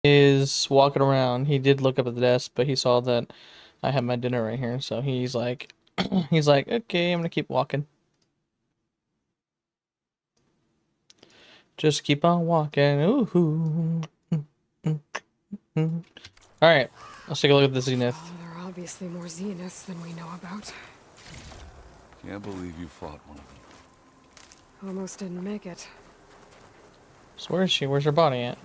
is walking around. He did look up at the desk, but he saw that I have my dinner right here, so he's like, he's like, okay, I'm gonna keep walking. Just keep on walking. Ooh. All right, let's take a look at the Zenith. Well, there are obviously more Xeniths than we know about. Can't believe you fought one of them. Almost didn't make it. So where is she? Where's her body at?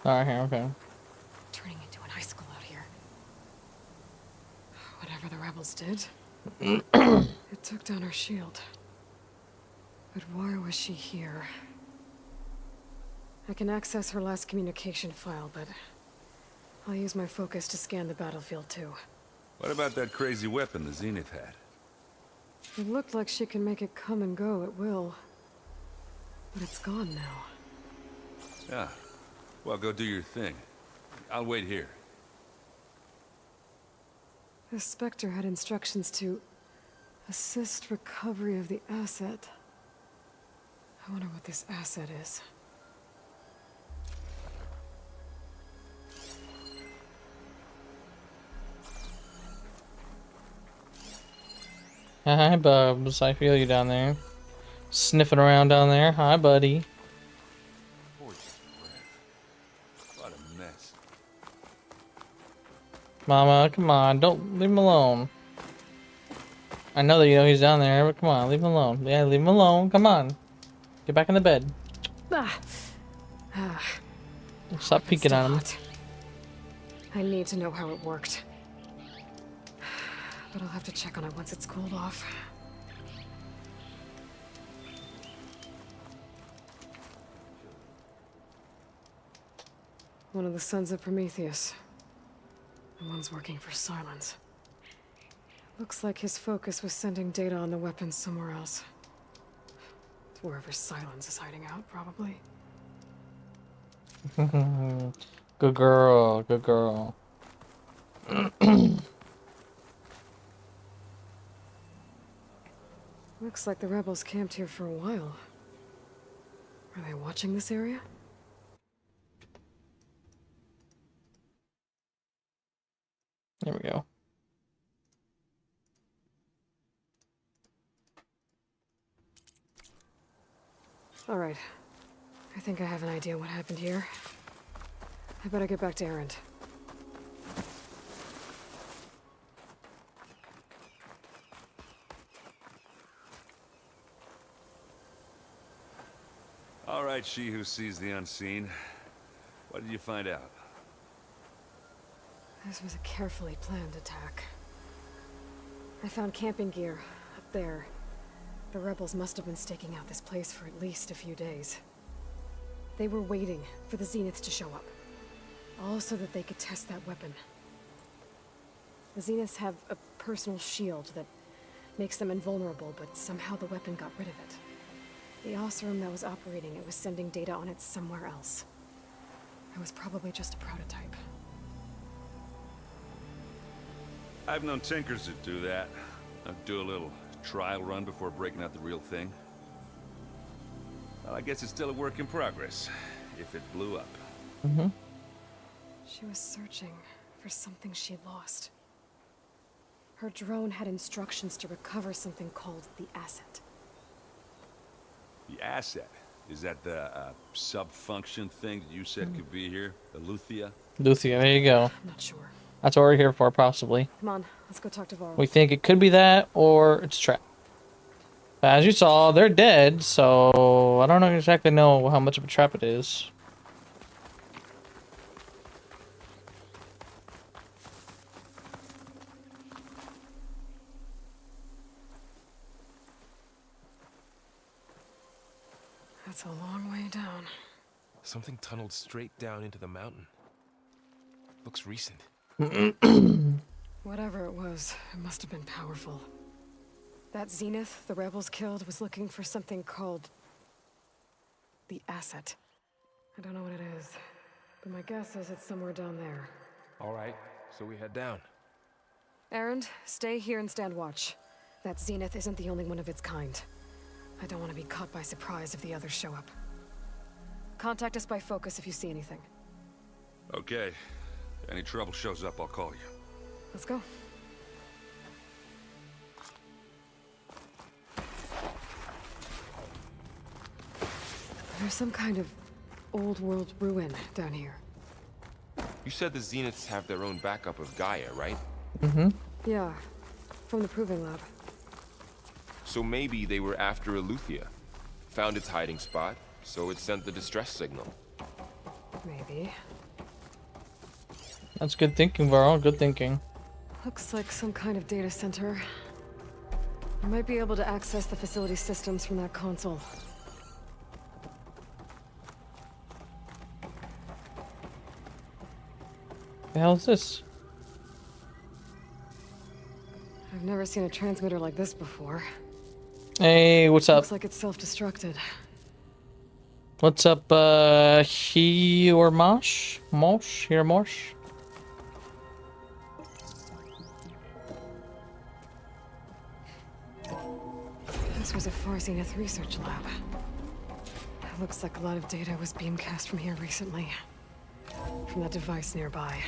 All right, here, okay. Turning into an icicle out here. Whatever the rebels did, it took down her shield. But why was she here? I can access her last communication file, but I'll use my focus to scan the battlefield too. What about that crazy weapon the Zenith had? It looked like she can make it come and go at will. But it's gone now. Yeah. Well, go do your thing. I'll wait here. The Spectre had instructions to assist recovery of the asset. I wonder what this asset is. Hi, Bubs. I feel you down there. Sniffing around down there. Hi, buddy. What a mess. Mama, come on. Don't leave him alone. I know that you know he's down there, but come on. Leave him alone. Yeah, leave him alone. Come on. Get back in the bed. Stop peeking at him. I need to know how it worked. But I'll have to check on it once it's cooled off. One of the sons of Prometheus. The one's working for Silence. Looks like his focus was sending data on the weapons somewhere else. Wherever Silence is hiding out, probably. Good girl. Good girl. Looks like the rebels camped here for a while. Are they watching this area? There we go. All right. I think I have an idea what happened here. I better get back to Erend. All right, she who sees the unseen. What did you find out? This was a carefully planned attack. I found camping gear up there. The rebels must have been staking out this place for at least a few days. They were waiting for the Zeniths to show up. All so that they could test that weapon. The Zeniths have a personal shield that makes them invulnerable, but somehow the weapon got rid of it. The Oseram that was operating it was sending data on it somewhere else. It was probably just a prototype. I've known tinkers that do that. I'd do a little trial run before breaking out the real thing. Well, I guess it's still a work in progress, if it blew up. Mm-hmm. She was searching for something she lost. Her drone had instructions to recover something called the asset. The asset? Is that the sub-function thing that you said could be here? The Luthia? Luthia, there you go. I'm not sure. That's what we're here for, possibly. Come on, let's go talk to Varl. We think it could be that, or it's a trap. But as you saw, they're dead, so I don't exactly know how much of a trap it is. That's a long way down. Something tunneled straight down into the mountain. Looks recent. Whatever it was, it must have been powerful. That Zenith the rebels killed was looking for something called the asset. I don't know what it is, but my guess is it's somewhere down there. All right, so we head down. Erend, stay here and stand watch. That Zenith isn't the only one of its kind. I don't want to be caught by surprise if the others show up. Contact us by focus if you see anything. Okay. Any trouble shows up, I'll call you. Let's go. There's some kind of old world ruin down here. You said the Zeniths have their own backup of Gaia, right? Mm-hmm. Yeah, from the proving lab. So maybe they were after Eleuthia. Found its hiding spot, so it sent the distress signal. Maybe. That's good thinking, Varl. Good thinking. Looks like some kind of data center. I might be able to access the facility systems from that console. The hell is this? I've never seen a transmitter like this before. Hey, what's up? Looks like it's self-destructed. What's up, he or Mosh? Mosh? Here, Mosh? This was a Far Zenith research lab. It looks like a lot of data was beamcast from here recently. From that device nearby.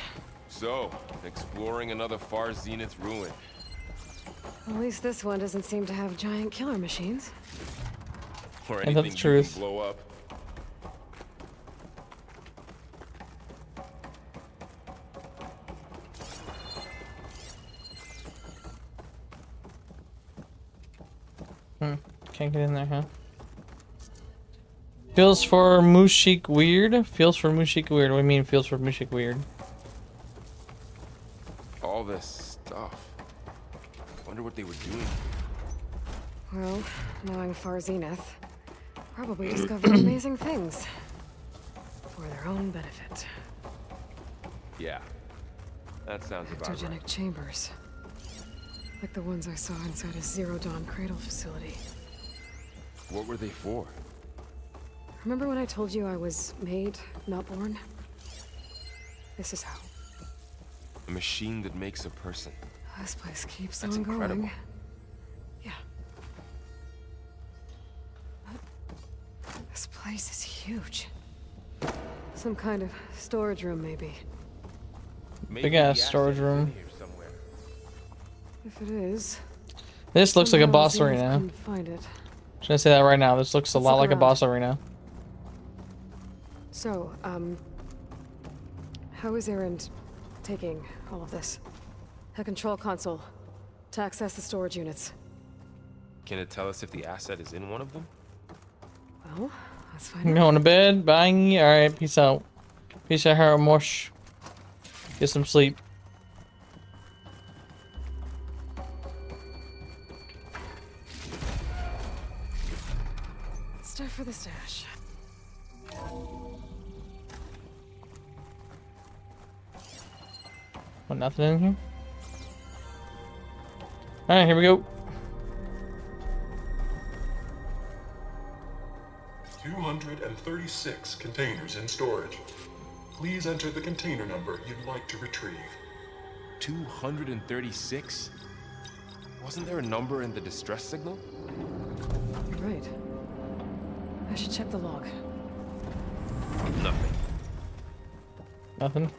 So, exploring another Far Zenith ruin. At least this one doesn't seem to have giant killer machines. Or And that's anything the you truth. can blow up. Can't get in there, huh? Feels for Mushik weird? Feels for Mushik weird. What do you mean feels for Mushik weird? All this stuff. Wonder what they were doing. Well, knowing Far Zenith, probably discovered amazing things. For their own benefit. Yeah. That sounds about right. Xenogenic chambers. Like the ones I saw inside a Zero Dawn cradle facility. What were they for? Remember when I told you I was made, not born? This is how. A machine that makes a person. This place keeps That's on incredible. going. Yeah. This place is huge. Some kind of storage room, maybe. Maybe Big ass the asset storage is in room. here somewhere. If it is. This looks like a somehow boss Zenith arena. couldn't find it. Should I say that right now? This looks a Let's lot look like a around. boss arena. So, how is Erend taking all of this? A control console to access the storage units. Can it tell us if the asset is in one of them? Well, let's find I'm out. going to bed. Bye. Alright, peace out. Peace out, her Mosh. Get some sleep. Start for the stash. What, nothing in here? Alright, here we go. 236 containers in storage. Please enter the container number you'd like to retrieve. 236? Wasn't there a number in the distress signal? You're right. I should check the log. Nothing. Nothing.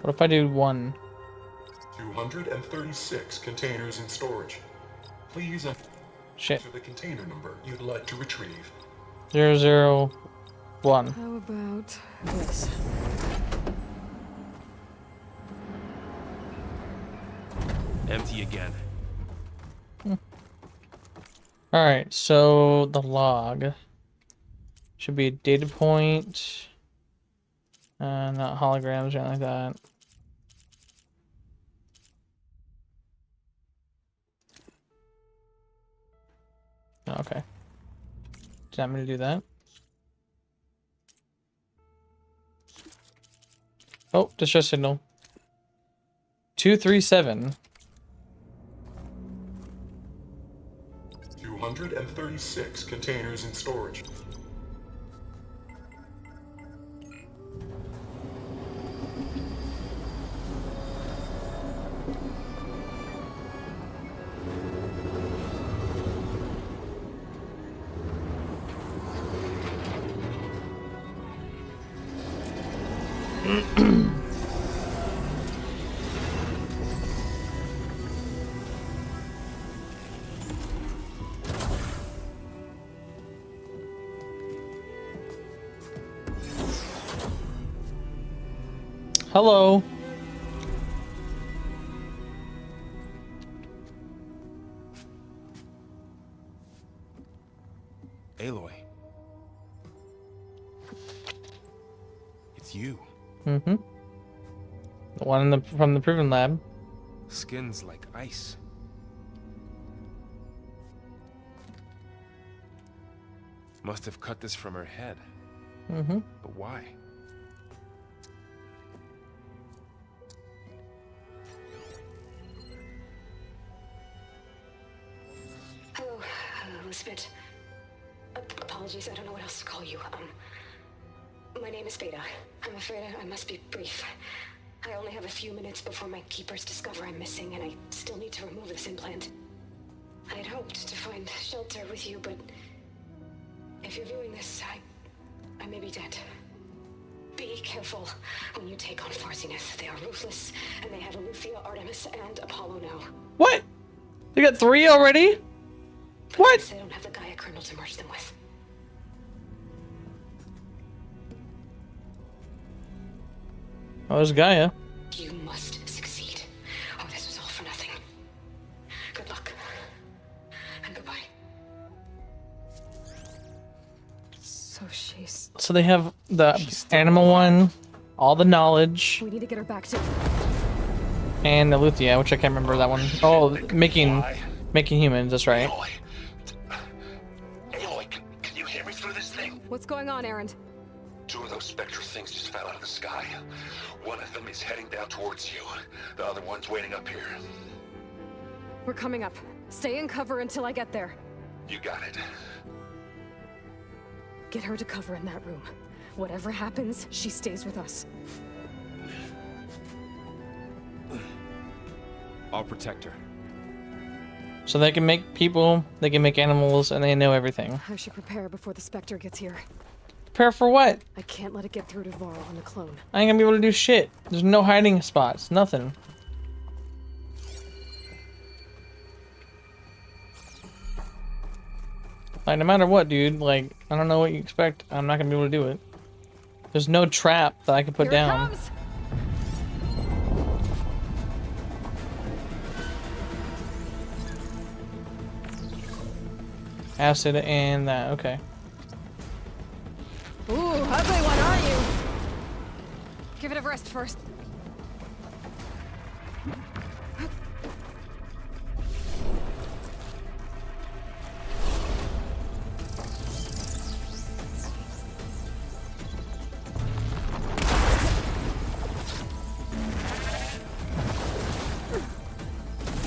What if I do one? 236 containers in storage. Please enter Shit. the container number you'd like to retrieve. 001. How about this? Empty again. Alright, so the log should be a data point. Not holograms or anything like that. Okay. Did not mean to do that. Oh, distress signal. 237. 236 containers in storage. Hello. Aloy. It's you. Mm-hmm. The one in from the Proven Lab. Skin's like ice. Must have cut this from her head. Mm-hmm. But why? Hello, Elizabeth. Apologies, I don't know what else to call you. My name is Beta. I'm afraid I must be brief. I only have a few minutes before my keepers discover I'm missing, and I still need to remove this implant. I had hoped to find shelter with you, but if you're viewing this, I may be dead. Be careful when you take on Farsiness. They are ruthless, and they have Eleuthia, Artemis, and Apollo now. What? They got 3 already? But What? I don't have the Gaia kernel to merge them with. Oh, there's Gaia. You must succeed. Oh, this was all for nothing. Good luck. And goodbye. So she's... So they have the animal one, all the knowledge, We need to get her back to... and the Luthia, which I can't remember that one. Oh, making humans. That's right. Aloy, can you hear me through this thing? What's going on, Erend? 2 of those spectral things just fell out of the sky. One of them is heading down towards you. The other one's waiting up here. We're coming up. Stay in cover until I get there. You got it. Get her to cover in that room. Whatever happens, she stays with us. I'll protect her. So they can make people, they can make animals, and they know everything. I should prepare before the Spectre gets here. Prepare for what? I can't let it get through to Varl and the clone. I ain't gonna be able to do shit. There's no hiding spots. Nothing. Like, no matter what, dude, like, I don't know what you expect. I'm not gonna be able to do it. There's no trap that I can put Here it down. comes! Acid and that, okay. Ooh, ugly one, aren't you? Give it a rest first.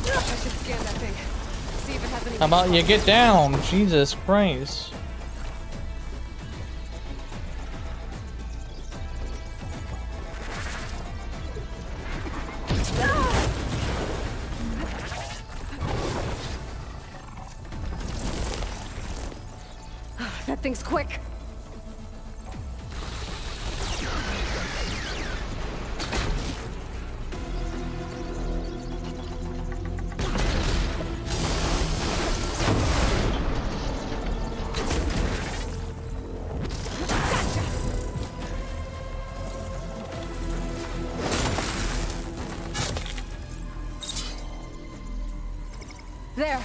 I should scan that thing. See if it has any... How about you get down? Jesus Christ. That thing's quick. There.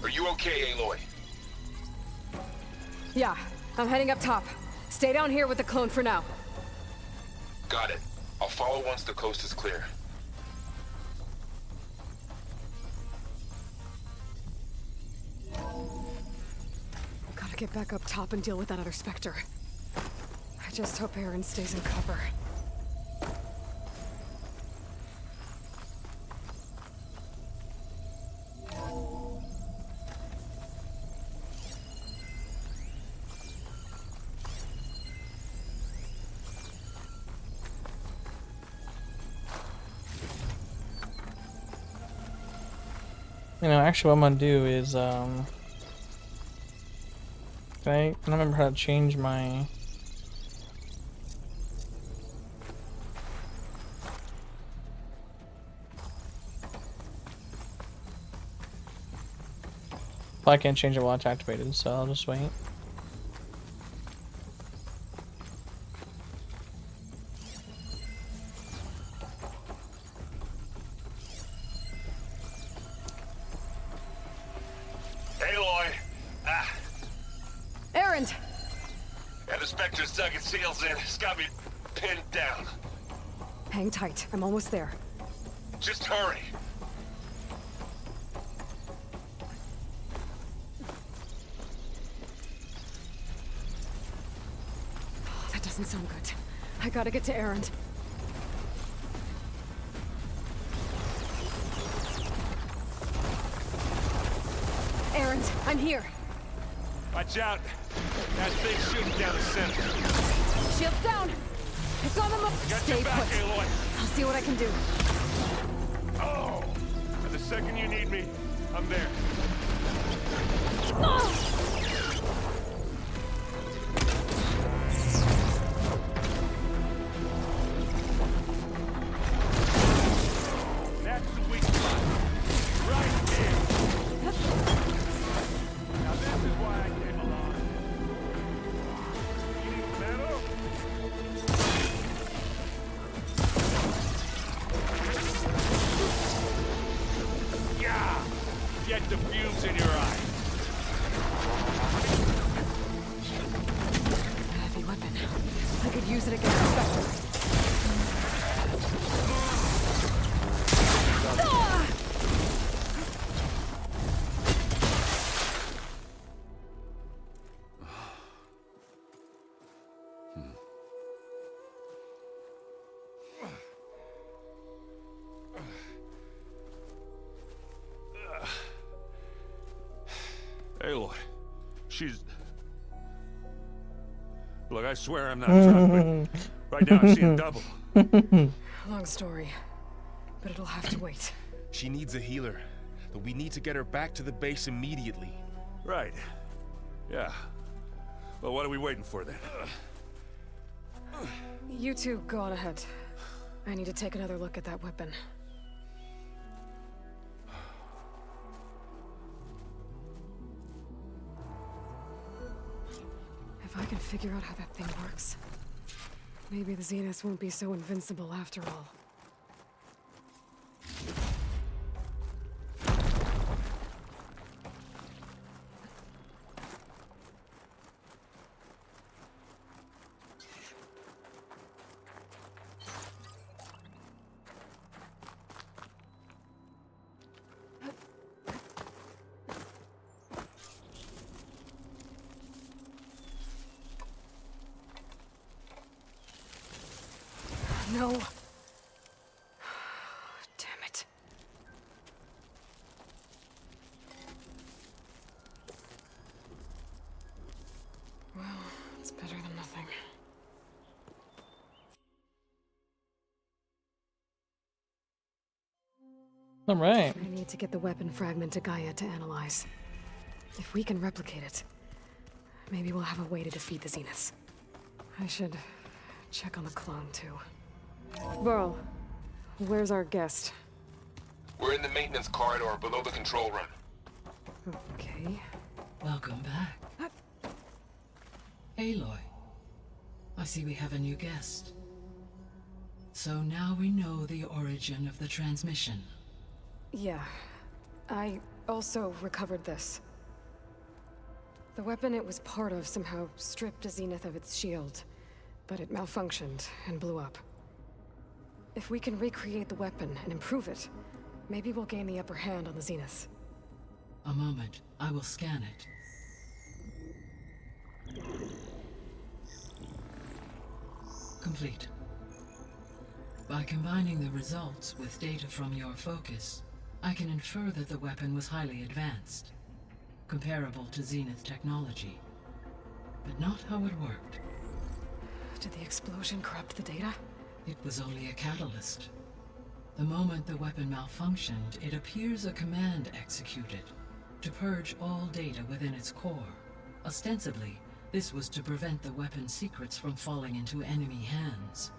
Are you okay, Aloy? Yeah, I'm heading up top. Stay down here with the clone for now. Got it. I'll follow once the coast is clear. Gotta get back up top and deal with that other Spectre. I just hope Aaron stays in cover. You know, actually what I'm gonna do is, I don't remember how to change my... Probably can't change it while it's activated, so I'll just wait. Aloy! Ah, Erend! and the Spectre's dug its heels in. It's got me pinned down. Hang tight. I'm almost there. Just hurry. That doesn't sound good. I gotta get to Erend. Erend, I'm here. Watch out. That thing's shooting down the center. Shields down. It's on them up. Got Stay your back, put. Aloy. I'll see what I can do. Oh! And the second you need me, I'm there. Oh! That's the weak spot. Right here. Now this is why I came along. You need some ammo? Yeah! Get the fumes in your eyes. A heavy weapon. I could use it against the Spectre. Ah! Aloy, she's... Look, I swear I'm not drunk, but right now I'm seeing double. Long story, but it'll have to wait. She needs a healer, but we need to get her back to the base immediately. Right. Yeah. Well, what are we waiting for then? You two go on ahead. I need to take another look at that weapon. If I can figure out how that thing works, maybe the Zeniths won't be so invincible after all. No. Damn it. Well, it's better than nothing. All right. I need to get the weapon fragment to Gaia to analyze. If we can replicate it, maybe we'll have a way to defeat the Zeniths. I should check on the clone, too. Burl, where's our guest? We're in the maintenance corridor below the control room. Okay. Welcome back. Aloy, I see we have a new guest. So now we know the origin of the transmission. Yeah. I also recovered this. The weapon it was part of somehow stripped a Zenith of its shield, but it malfunctioned and blew up. If we can recreate the weapon and improve it, maybe we'll gain the upper hand on the Zeniths. A moment, I will scan it. Complete. By combining the results with data from your focus, I can infer that the weapon was highly advanced, comparable to Zenith technology, but not how it worked. Did the explosion corrupt the data? It was only a catalyst. The moment the weapon malfunctioned, it appears a command executed to purge all data within its core. Ostensibly, this was to prevent the weapon's secrets from falling into enemy hands.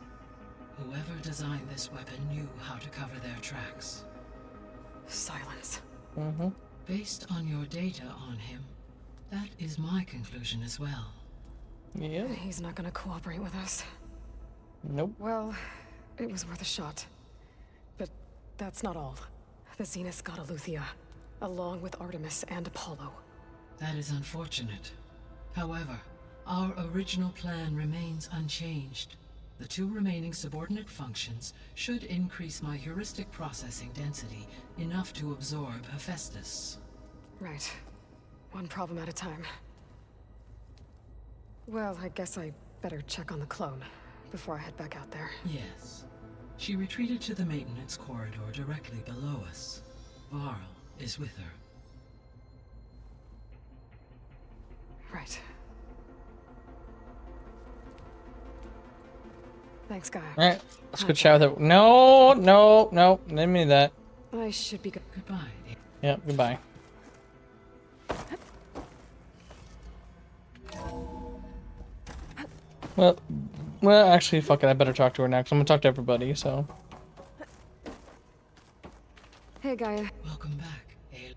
Whoever designed this weapon knew how to cover their tracks. Silence. Based on your data on him, that is my conclusion as well. Yeah. He's not gonna cooperate with us. Nope. Well, it was worth a shot. But that's not all. The Zeniths got Eleuthia, along with Artemis and Apollo. That is unfortunate. However, our original plan remains unchanged. The 2 remaining subordinate functions should increase my heuristic processing density enough to absorb Hephaestus. Right. One problem at a time. Well, I guess I better check on the clone before I head back out there. Yes. She retreated to the maintenance corridor directly below us. Varl is with her. Right. Thanks, Gaia. Alright, let's go chat with her. No, no, no, didn't mean that. I should be good. Goodbye. Yep, goodbye. Well, actually, fuck it, I better talk to her next. I'm gonna talk to everybody, so. Hey, Gaia. Welcome back, Aloy.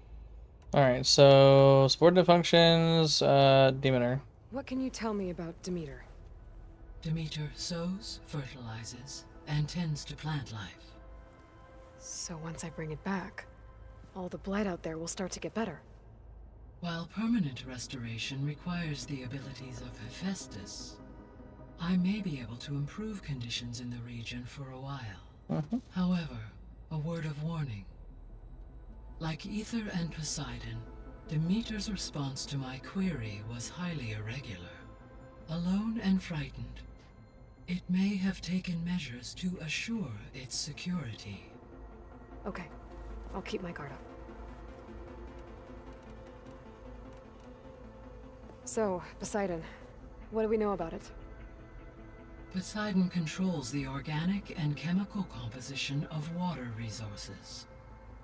Alright, so, subordinate functions, Demeter. What can you tell me about Demeter? Demeter sows, fertilizes, and tends to plant life. So once I bring it back, all the blight out there will start to get better. While permanent restoration requires the abilities of Hephaestus, I may be able to improve conditions in the region for a while. However, a word of warning. Like Ether and Poseidon, Demeter's response to my query was highly irregular. Alone and frightened, it may have taken measures to assure its security. Okay, I'll keep my guard up. So, Poseidon, what do we know about it? Poseidon controls the organic and chemical composition of water resources.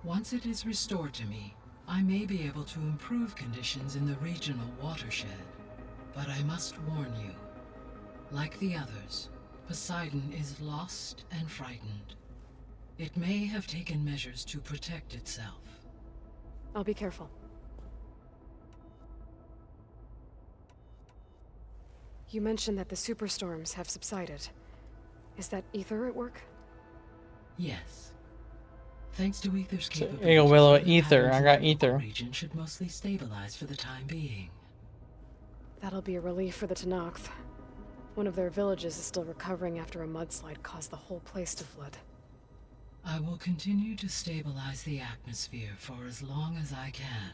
Once it is restored to me, I may be able to improve conditions in the regional watershed. But I must warn you, like the others, Poseidon is lost and frightened. It may have taken measures to protect itself. I'll be careful. You mentioned that the superstorms have subsided. Is that Ether at work? Yes. Thanks to Ether's So, capabilities, there you go, Willow. the Ether. patterns I got in the Ether. region should mostly stabilize for the time being. That'll be a relief for the Tenakth. One of their villages is still recovering after a mudslide caused the whole place to flood. I will continue to stabilize the atmosphere for as long as I can.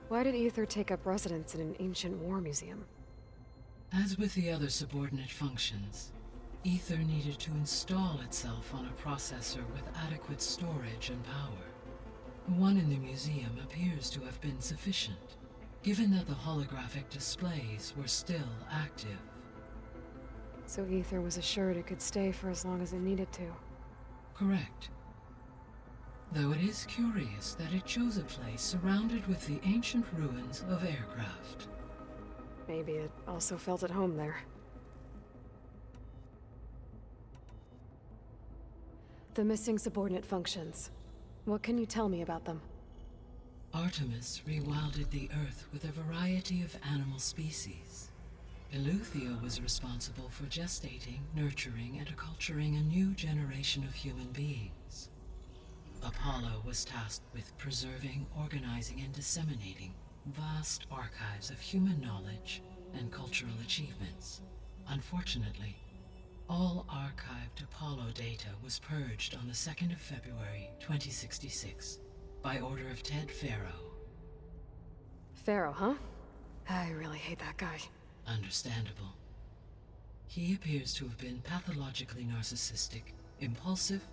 Why did Ether take up residence in an ancient war museum? As with the other subordinate functions, Ether needed to install itself on a processor with adequate storage and power. The one in the museum appears to have been sufficient, given that the holographic displays were still active. So Ether was assured it could stay for as long as it needed to. Correct. Though it is curious that it chose a place surrounded with the ancient ruins of aircraft. Maybe it also felt at home there. The missing subordinate functions. What can you tell me about them? Artemis rewilded the Earth with a variety of animal species. Eleuthia was responsible for gestating, nurturing, and acculturating a new generation of human beings. Apollo was tasked with preserving, organizing, and disseminating vast archives of human knowledge and cultural achievements. Unfortunately, all archived Apollo data was purged on the 2nd of February, 2066, by order of TheFatRat. Pharaoh, huh? I really hate that guy. Understandable. He appears to have been pathologically narcissistic, impulsive,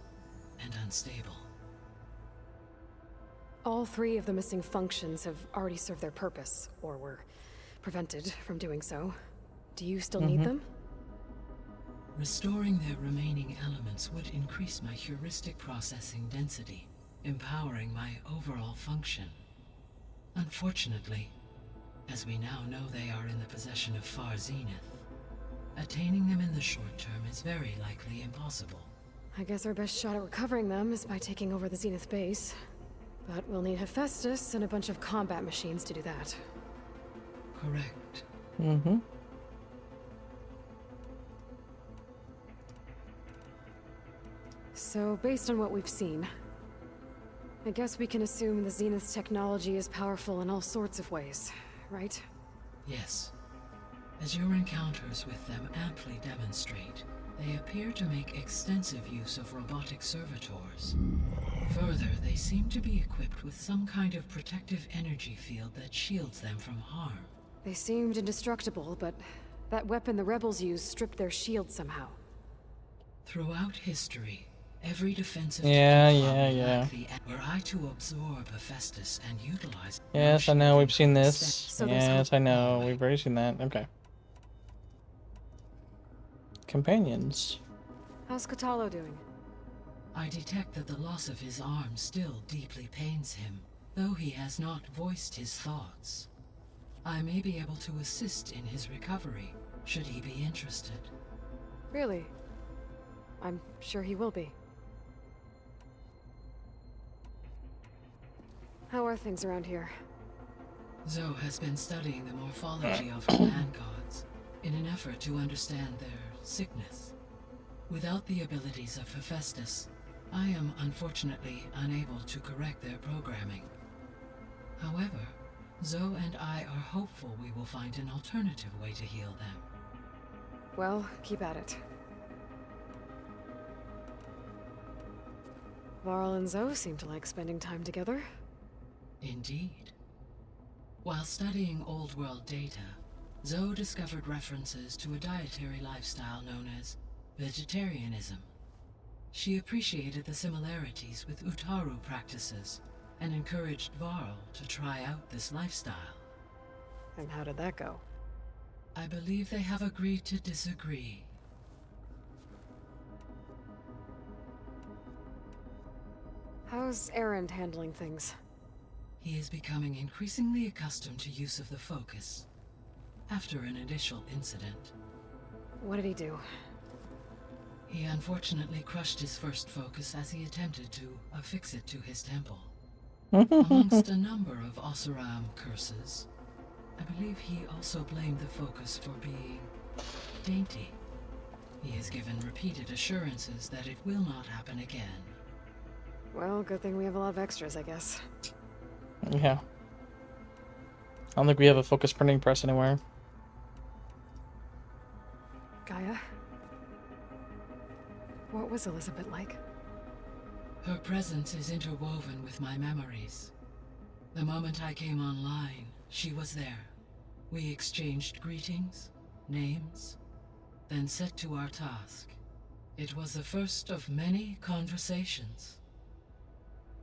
and unstable. All 3 of the missing functions have already served their purpose, or were prevented from doing so. Do you still need them? Restoring their remaining elements would increase my heuristic processing density, empowering my overall function. Unfortunately, as we now know they are in the possession of Far Zenith, attaining them in the short term is very likely impossible. I guess our best shot at recovering them is by taking over the Zenith base. But we'll need Hephaestus and a bunch of combat machines to do that. Correct. Mm-hmm. So, based on what we've seen, I guess we can assume the Zenith's technology is powerful in all sorts of ways, right? Yes. As your encounters with them amply demonstrate, they appear to make extensive use of robotic servitors. Further, they seem to be equipped with some kind of protective energy field that shields them from harm. They seemed indestructible, but that weapon the rebels used stripped their shield somehow. Throughout history, every defensive Yeah. were I to absorb Hephaestus and utilize. Yes, I know. We've seen this. So there's Yes, hope. I know. We've already seen that. Okay. Companions. How's Katalo doing? I detect that the loss of his arm still deeply pains him, though he has not voiced his thoughts. I may be able to assist in his recovery, should he be interested. Really? I'm sure he will be. How are things around here? Zoe has been studying the morphology of her land gods in an effort to understand their sickness. Without the abilities of Hephaestus, I am unfortunately unable to correct their programming. However, Zoe and I are hopeful we will find an alternative way to heal them. Well, keep at it. Varl and Zoe seem to like spending time together. Indeed. While studying old world data, Zoe discovered references to a dietary lifestyle known as vegetarianism. She appreciated the similarities with Utaru practices and encouraged Varl to try out this lifestyle. And how did that go? I believe they have agreed to disagree. How's Erend handling things? He is becoming increasingly accustomed to use of the focus, after an initial incident. What did he do? He unfortunately crushed his first focus as he attempted to affix it to his temple. Amongst a number of Oseram curses, I believe he also blamed the focus for being dainty. He has given repeated assurances that it will not happen again. Well, good thing we have a lot of extras, I guess. Yeah. I don't think we have a focus printing press anywhere. Gaia? What was Elizabeth like? Her presence is interwoven with my memories. The moment I came online, she was there. We exchanged greetings, names, then set to our task. It was the first of many conversations.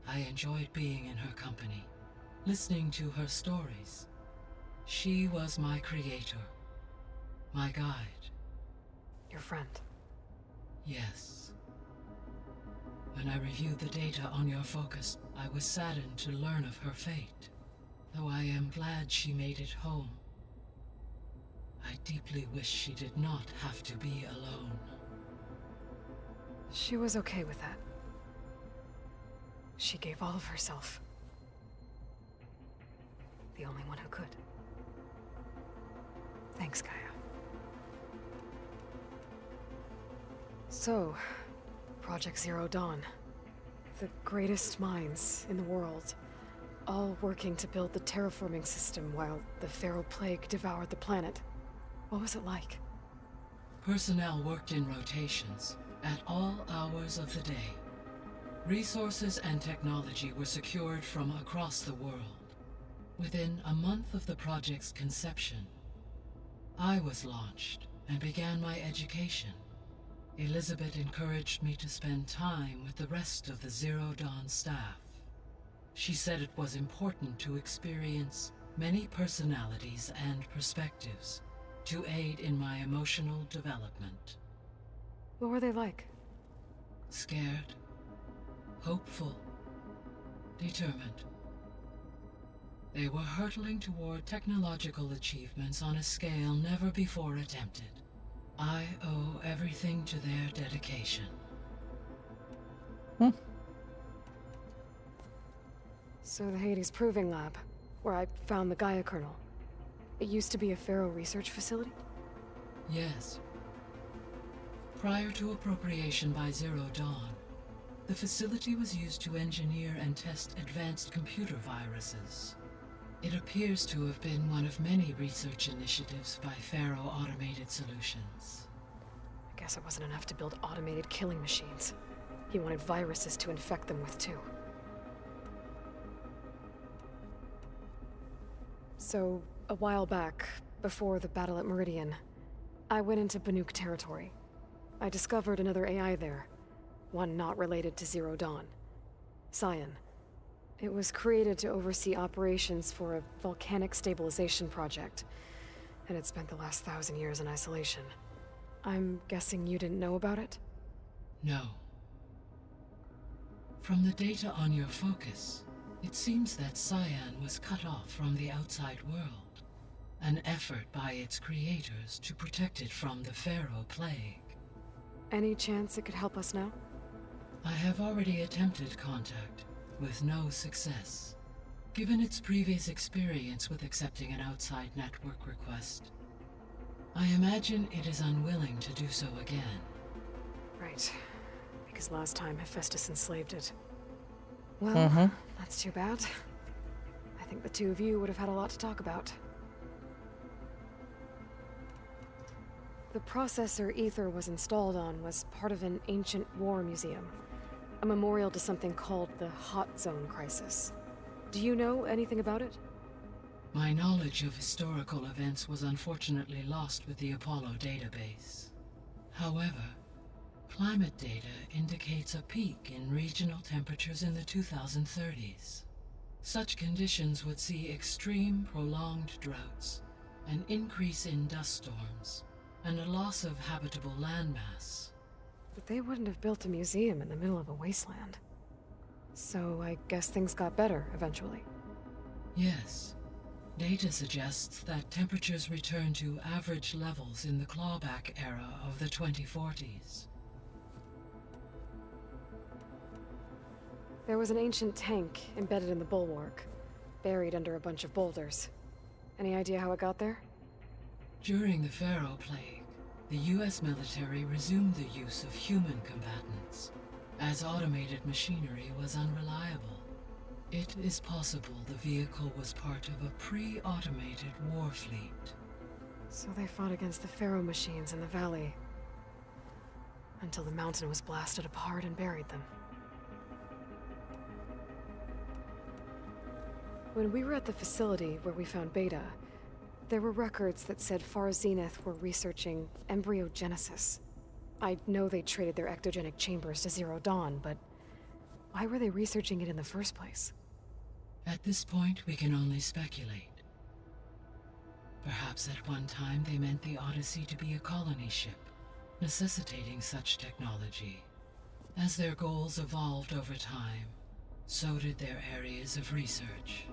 I enjoyed being in her company, listening to her stories. She was my creator, my guide. Your friend. Yes. When I reviewed the data on your focus, I was saddened to learn of her fate, though I am glad she made it home. I deeply wish she did not have to be alone. She was okay with that. She gave all of herself. The only one who could. Thanks, Gaia. So, Project Zero Dawn. The greatest minds in the world, all working to build the terraforming system while the Feral Plague devoured the planet. What was it like? Personnel worked in rotations, at all hours of the day. Resources and technology were secured from across the world. Within a month of the project's conception, I was launched and began my education. Elizabeth encouraged me to spend time with the rest of the Zero Dawn staff. She said it was important to experience many personalities and perspectives to aid in my emotional development. What were they like? Scared, hopeful, determined. They were hurtling toward technological achievements on a scale never before attempted. I owe everything to their dedication. So the Hades Proving Lab, where I found the Gaia kernel. It used to be a Pharaoh research facility? Yes. Prior to appropriation by Zero Dawn, the facility was used to engineer and test advanced computer viruses. It appears to have been one of many research initiatives by Pharaoh Automated Solutions. I guess it wasn't enough to build automated killing machines. He wanted viruses to infect them with too. So, a while back, before the battle at Meridian, I went into Banuk territory. I discovered another AI there, one not related to Zero Dawn. Cyan. It was created to oversee operations for a volcanic stabilization project, and it spent the last 1,000 years in isolation. I'm guessing you didn't know about it? No. From the data on your focus, it seems that Cyan was cut off from the outside world, an effort by its creators to protect it from the Pharaoh plague. Any chance it could help us now? I have already attempted contact, with no success. Given its previous experience with accepting an outside network request, I imagine it is unwilling to do so again. Right. Because last time Hephaestus enslaved it. Well, that's too bad. I think the two of you would have had a lot to talk about. The processor Ether was installed on was part of an ancient war museum. A memorial to something called the Hot Zone Crisis. Do you know anything about it? My knowledge of historical events was unfortunately lost with the Apollo database. However, climate data indicates a peak in regional temperatures in the 2030s. Such conditions would see extreme, prolonged droughts, an increase in dust storms, and a loss of habitable landmass. But they wouldn't have built a museum in the middle of a wasteland. So I guess things got better eventually. Yes. Data suggests that temperatures returned to average levels in the clawback era of the 2040s. There was an ancient tank embedded in the bulwark, buried under a bunch of boulders. Any idea how it got there? During the Pharaoh plague, the US military resumed the use of human combatants, as automated machinery was unreliable. It is possible the vehicle was part of a pre-automated war fleet. So they fought against the Pharaoh machines in the valley, until the mountain was blasted apart and buried them. When we were at the facility where we found Beta, there were records that said Far Zenith were researching embryogenesis. I know they traded their ectogenic chambers to Zero Dawn, but why were they researching it in the first place? At this point, we can only speculate. Perhaps at one time they meant the Odyssey to be a colony ship, necessitating such technology. As their goals evolved over time, so did their areas of research.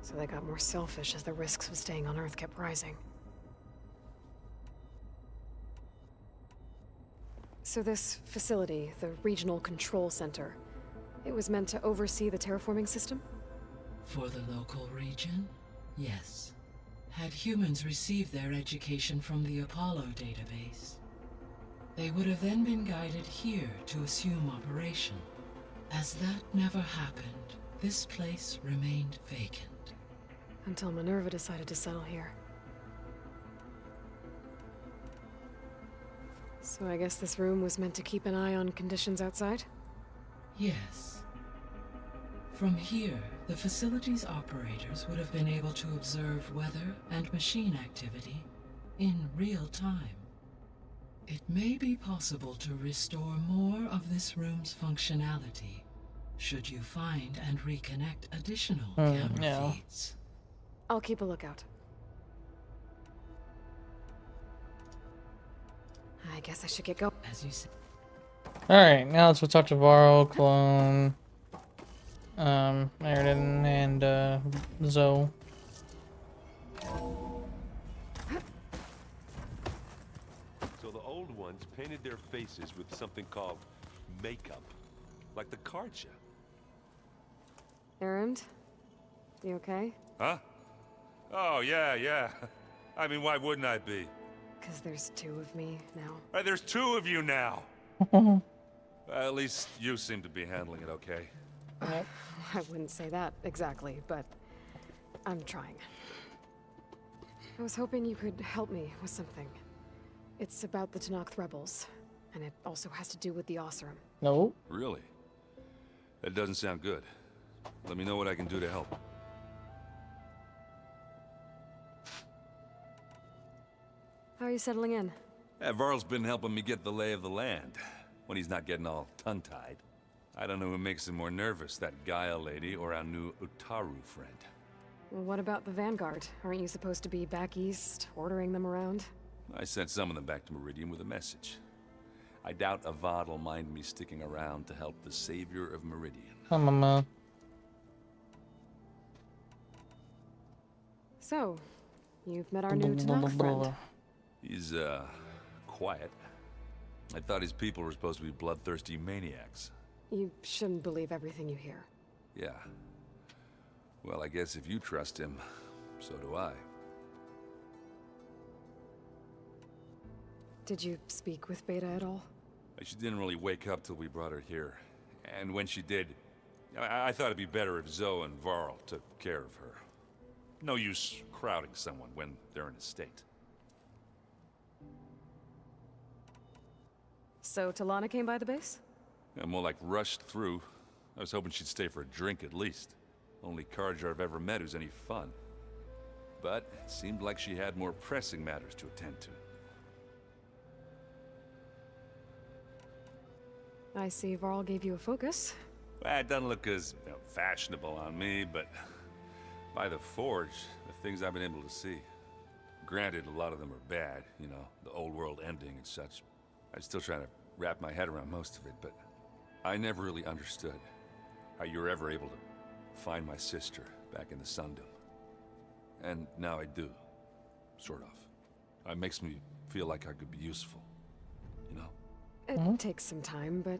So they got more selfish as the risks of staying on Earth kept rising. So this facility, the Regional Control Center, it was meant to oversee the terraforming system? For the local region, yes. Had humans received their education from the Apollo database, they would have then been guided here to assume operation. As that never happened, this place remained vacant. Until Minerva decided to settle here. So I guess this room was meant to keep an eye on conditions outside? Yes. From here, the facility's operators would have been able to observe weather and machine activity in real time. It may be possible to restore more of this room's functionality should you find and reconnect additional camera feeds. I'll keep a lookout. I guess I should get going. As you said. Alright, now let's go talk to Varro, Clone, Meriden, and Zoe. So the old ones painted their faces with something called makeup. like the Karja. Errand? You okay? Huh? Oh, yeah. I mean, why wouldn't I be? Because there's two of me now. Right, there's two of you now. At least you seem to be handling it okay. I wouldn't say that exactly, but I'm trying. I was hoping you could help me with something. It's about the Tenakth rebels, and it also has to do with the Oseram. No. Really? That doesn't sound good. Let me know what I can do to help. How are you settling in? Varl's been helping me get the lay of the land, when he's not getting all tongue-tied. I don't know who makes him more nervous, that Gaia lady or our new Utaru friend. Well, what about the Vanguard? Aren't you supposed to be back east, ordering them around? I sent some of them back to Meridian with a message. I doubt Avad will mind me sticking around to help the savior of Meridian. So, you've met our new Tenakth friend. He's, quiet. I thought his people were supposed to be bloodthirsty maniacs. You shouldn't believe everything you hear. Yeah. Well, I guess if you trust him, so do I. Did you speak with Beta at all? She didn't really wake up till we brought her here. And when she did, I thought it'd be better if Zoe and Varl took care of her. No use crowding someone when they're in a state. So Talana came by the base? Yeah, more like rushed through. I was hoping she'd stay for a drink at least. Only Karja I've ever met who's any fun. But it seemed like she had more pressing matters to attend to. I see Varl gave you a focus. Well, it doesn't look as fashionable on me, but by the Forge, the things I've been able to see. Granted, a lot of them are bad, you know, the old world ending and such. I'm still trying to wrap my head around most of it, but I never really understood how you were ever able to find my sister back in the Sundom. And now I do, sort of. It makes me feel like I could be useful, you know? It takes some time, but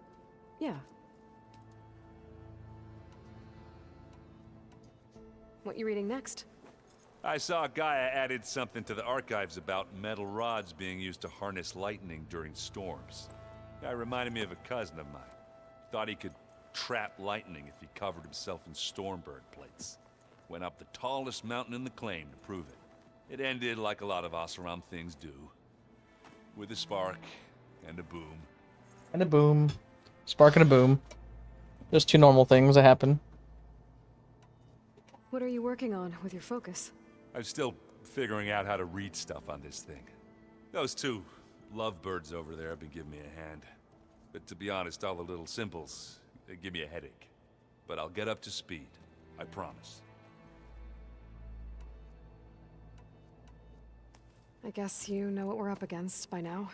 yeah. What you reading next? I saw Gaia added something to the archives about metal rods being used to harness lightning during storms. Guy reminded me of a cousin of mine. Thought he could trap lightning if he covered himself in Stormbird plates. Went up the tallest mountain in the claim to prove it. It ended like a lot of Oseram things do. With a spark and a boom. And a boom. Spark and a boom. Just two normal things that happen. What are you working on with your focus? I'm still figuring out how to read stuff on this thing. Those two lovebirds over there have been giving me a hand. But to be honest, all the little symbols, they give me a headache. But I'll get up to speed. I promise. I guess you know what we're up against by now.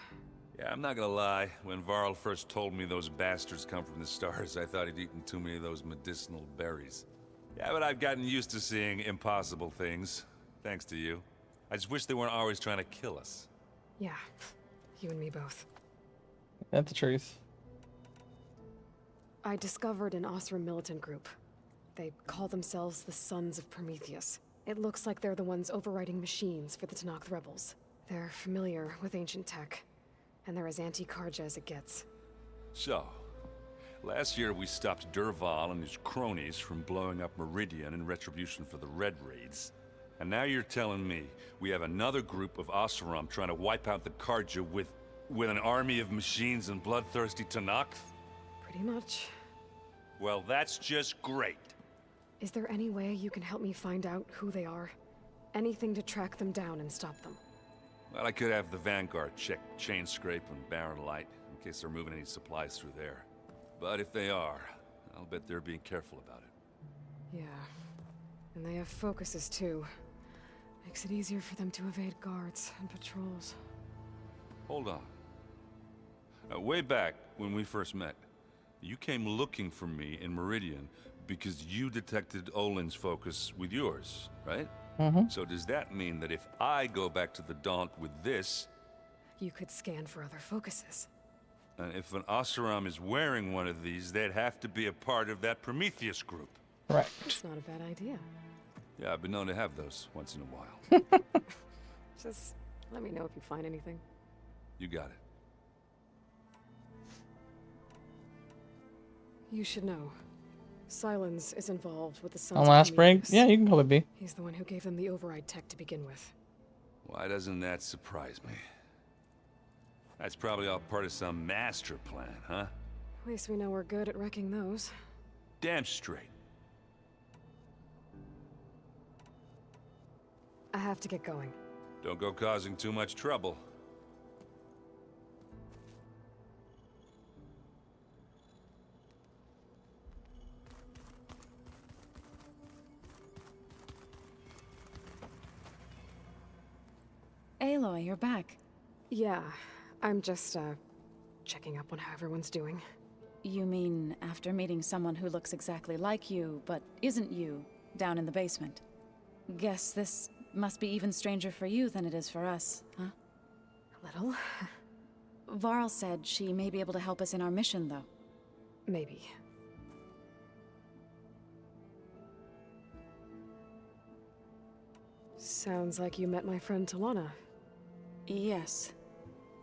Yeah, I'm not gonna lie. When Varl first told me those bastards come from the stars, I thought he'd eaten too many of those medicinal berries. Yeah, but I've gotten used to seeing impossible things. Thanks to you. I just wish they weren't always trying to kill us. Yeah, you and me both. That's the truth. I discovered an Oseram militant group. They call themselves the Sons of Prometheus. It looks like they're the ones overriding machines for the Tenakth rebels. They're familiar with ancient tech, and they're as anti-Karja as it gets. So, last year we stopped Durval and his cronies from blowing up Meridian in retribution for the Red Raids. And now you're telling me we have another group of Oseram trying to wipe out the Karja with an army of machines and bloodthirsty Tenakth? Pretty much. Well, that's just great. Is there any way you can help me find out who they are? Anything to track them down and stop them. Well, I could have the Vanguard check Chain Scrape and Barren Light in case they're moving any supplies through there. But if they are, I'll bet they're being careful about it. Yeah. And they have focuses too. Makes it easier for them to evade guards and patrols. Hold on. Way back when we first met, you came looking for me in Meridian because you detected Olin's focus with yours, right? So does that mean that if I go back to the Daunt with this... You could scan for other focuses. And if an Oseram is wearing one of these, they'd have to be a part of that Prometheus group. Right. It's not a bad idea. Yeah, I've been known to have those once in a while. Just let me know if you find anything. You got it. You should know. Silence is involved with the Sons On of last break? Prometheus. Yeah, you can call it B. He's the one who gave them the override tech to begin with. Why doesn't that surprise me? That's probably all part of some master plan, huh? At least we know we're good at wrecking those. Damn straight. I have to get going. Don't go causing too much trouble. Aloy, you're back. Yeah, I'm just, checking up on how everyone's doing. You mean after meeting someone who looks exactly like you, but isn't you, down in the basement? Guess this must be even stranger for you than it is for us, huh? A little. Varl said she may be able to help us in our mission, though. Maybe. Sounds like you met my friend Talana. Yes.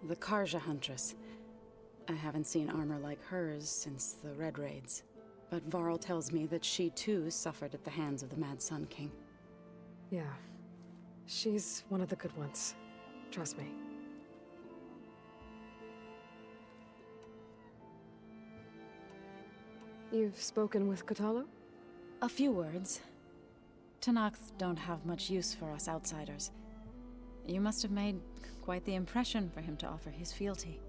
The Karja Huntress. I haven't seen armor like hers since the Red Raids. But Varl tells me that she too suffered at the hands of the Mad Sun King. Yeah. She's one of the good ones. Trust me. You've spoken with Kotallo? A few words. Tenakth don't have much use for us outsiders. You must have made quite the impression for him to offer his fealty.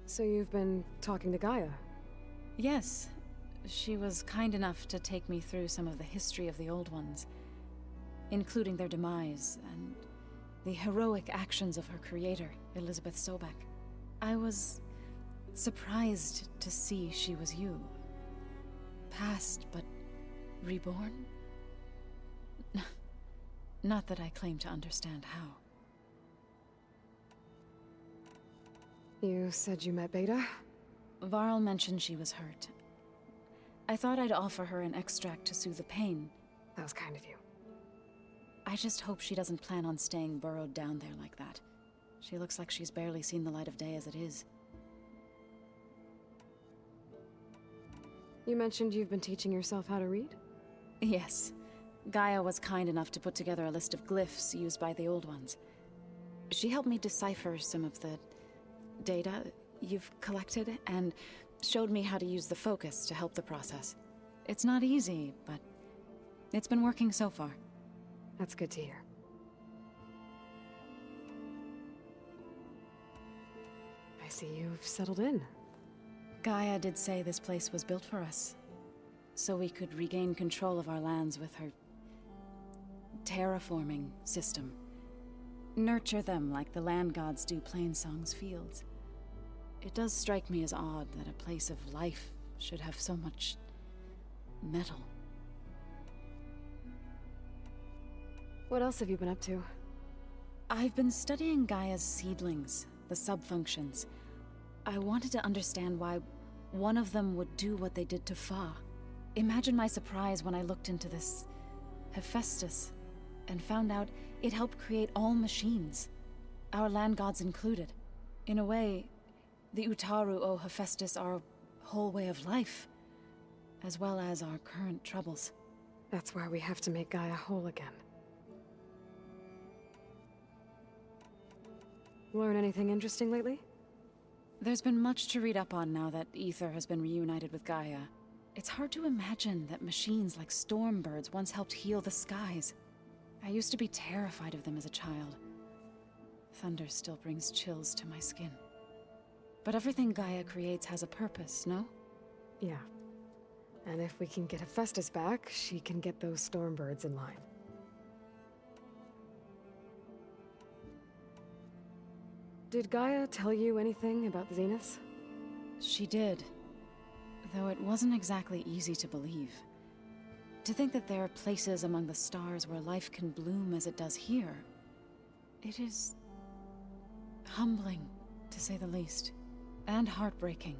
So you've been talking to Gaia? Yes. She was kind enough to take me through some of the history of the Old Ones, including their demise and the heroic actions of her creator, Elizabeth Sobek. I was surprised to see she was you. Past, but reborn? Not that I claim to understand how. You said you met Beta? Varl mentioned she was hurt. I thought I'd offer her an extract to soothe the pain. That was kind of you. I just hope she doesn't plan on staying burrowed down there like that. She looks like she's barely seen the light of day as it is. You mentioned you've been teaching yourself how to read? Yes. Gaia was kind enough to put together a list of glyphs used by the Old Ones. She helped me decipher some of the data you've collected, and showed me how to use the focus to help the process. It's not easy, but it's been working so far. That's good to hear. I see you've settled in. Gaia did say this place was built for us, so we could regain control of our lands with her terraforming system. Nurture them like the land gods do Plainsong's fields. It does strike me as odd that a place of life should have so much metal. What else have you been up to? I've been studying Gaia's seedlings, the subfunctions. I wanted to understand why one of them would do what they did to Fa. Imagine my surprise when I looked into this Hephaestus and found out it helped create all machines, our land gods included. In a way, the Utaru owe Hephaestus our whole way of life, as well as our current troubles. That's why we have to make Gaia whole again. Learn anything interesting lately? There's been much to read up on now that Ether has been reunited with Gaia. It's hard to imagine that machines like Stormbirds once helped heal the skies. I used to be terrified of them as a child. Thunder still brings chills to my skin. But everything Gaia creates has a purpose, no? Yeah. And if we can get Hephaestus back, she can get those Stormbirds in line. Did Gaia tell you anything about the Zeniths? She did. Though it wasn't exactly easy to believe. To think that there are places among the stars where life can bloom as it does here. It is humbling, to say the least, and heartbreaking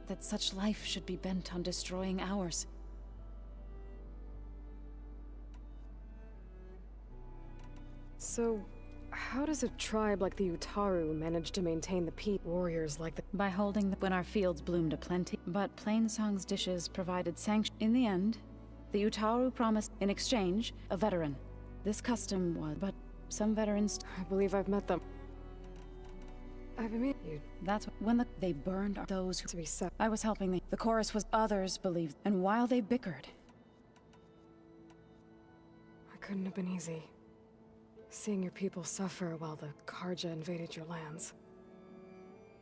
that such life should be bent on destroying ours. So, how does a tribe like the Utaru manage to maintain the peace? Warriors like the— By holding when our fields bloomed aplenty, but Plainsong's dishes provided sanction. In the end, the Utaru promised, in exchange, a veteran. This custom was, but some veterans— I believe I've met them. I've met you. That's when they burned those who— To be set. I was helping the chorus was others believed, and while they bickered, It couldn't have been easy. Seeing your people suffer while the Karja invaded your lands.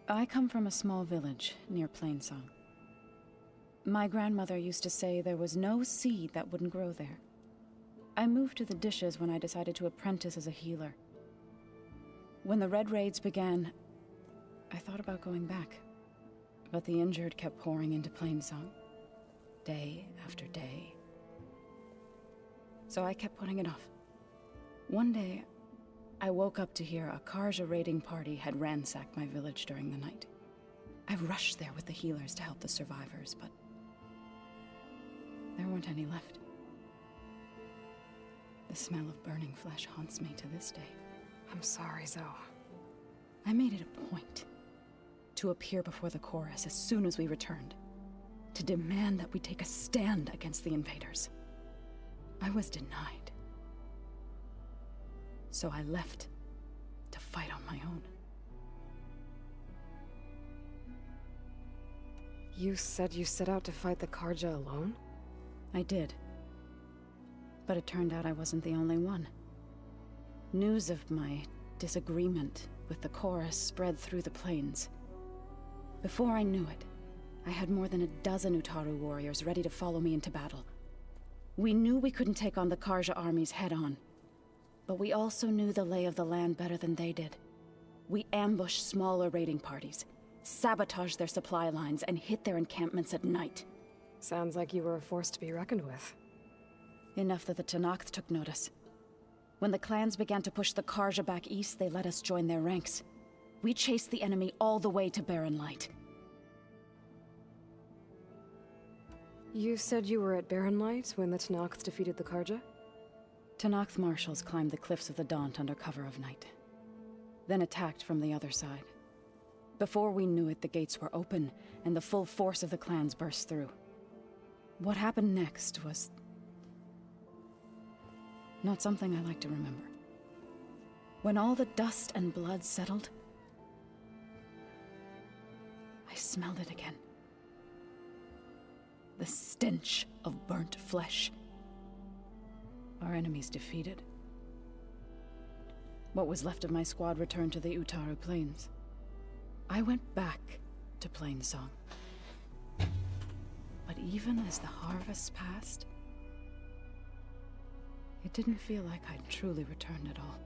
I come from a small village near Plainsong. My grandmother used to say there was no seed that wouldn't grow there. I moved to the dishes when I decided to apprentice as a healer. When the Red Raids began, I thought about going back. But the injured kept pouring into Plainsong, day after day. So I kept putting it off. One day, I woke up to hear a Karja raiding party had ransacked my village during the night. I rushed there with the healers to help the survivors, but there weren't any left. The smell of burning flesh haunts me to this day. I'm sorry, Zoe. I made it a point to appear before the chorus as soon as we returned, to demand that we take a stand against the invaders. I was denied. So I left to fight on my own. You said you set out to fight the Karja alone? I did. But it turned out I wasn't the only one. News of my disagreement with the chorus spread through the plains. Before I knew it, I had more than a dozen Utaru warriors ready to follow me into battle. We knew we couldn't take on the Karja armies head-on. But we also knew the lay of the land better than they did. We ambushed smaller raiding parties, sabotaged their supply lines, and hit their encampments at night. Sounds like you were a force to be reckoned with. Enough that the Tenakth took notice. When the clans began to push the Karja back east, they let us join their ranks. We chased the enemy all the way to Barren Light. You said you were at Barren Light when the Tenakth defeated the Karja? Tenakth marshals climbed the cliffs of the Daunt under cover of night, then attacked from the other side. Before we knew it, the gates were open, and the full force of the clans burst through. What happened next was not something I like to remember. When all the dust and blood settled, I smelled it again. The stench of burnt flesh. Our enemies defeated. What was left of my squad returned to the Utaru Plains. I went back to Plainsong. But even as the harvest passed, it didn't feel like I'd truly returned at all.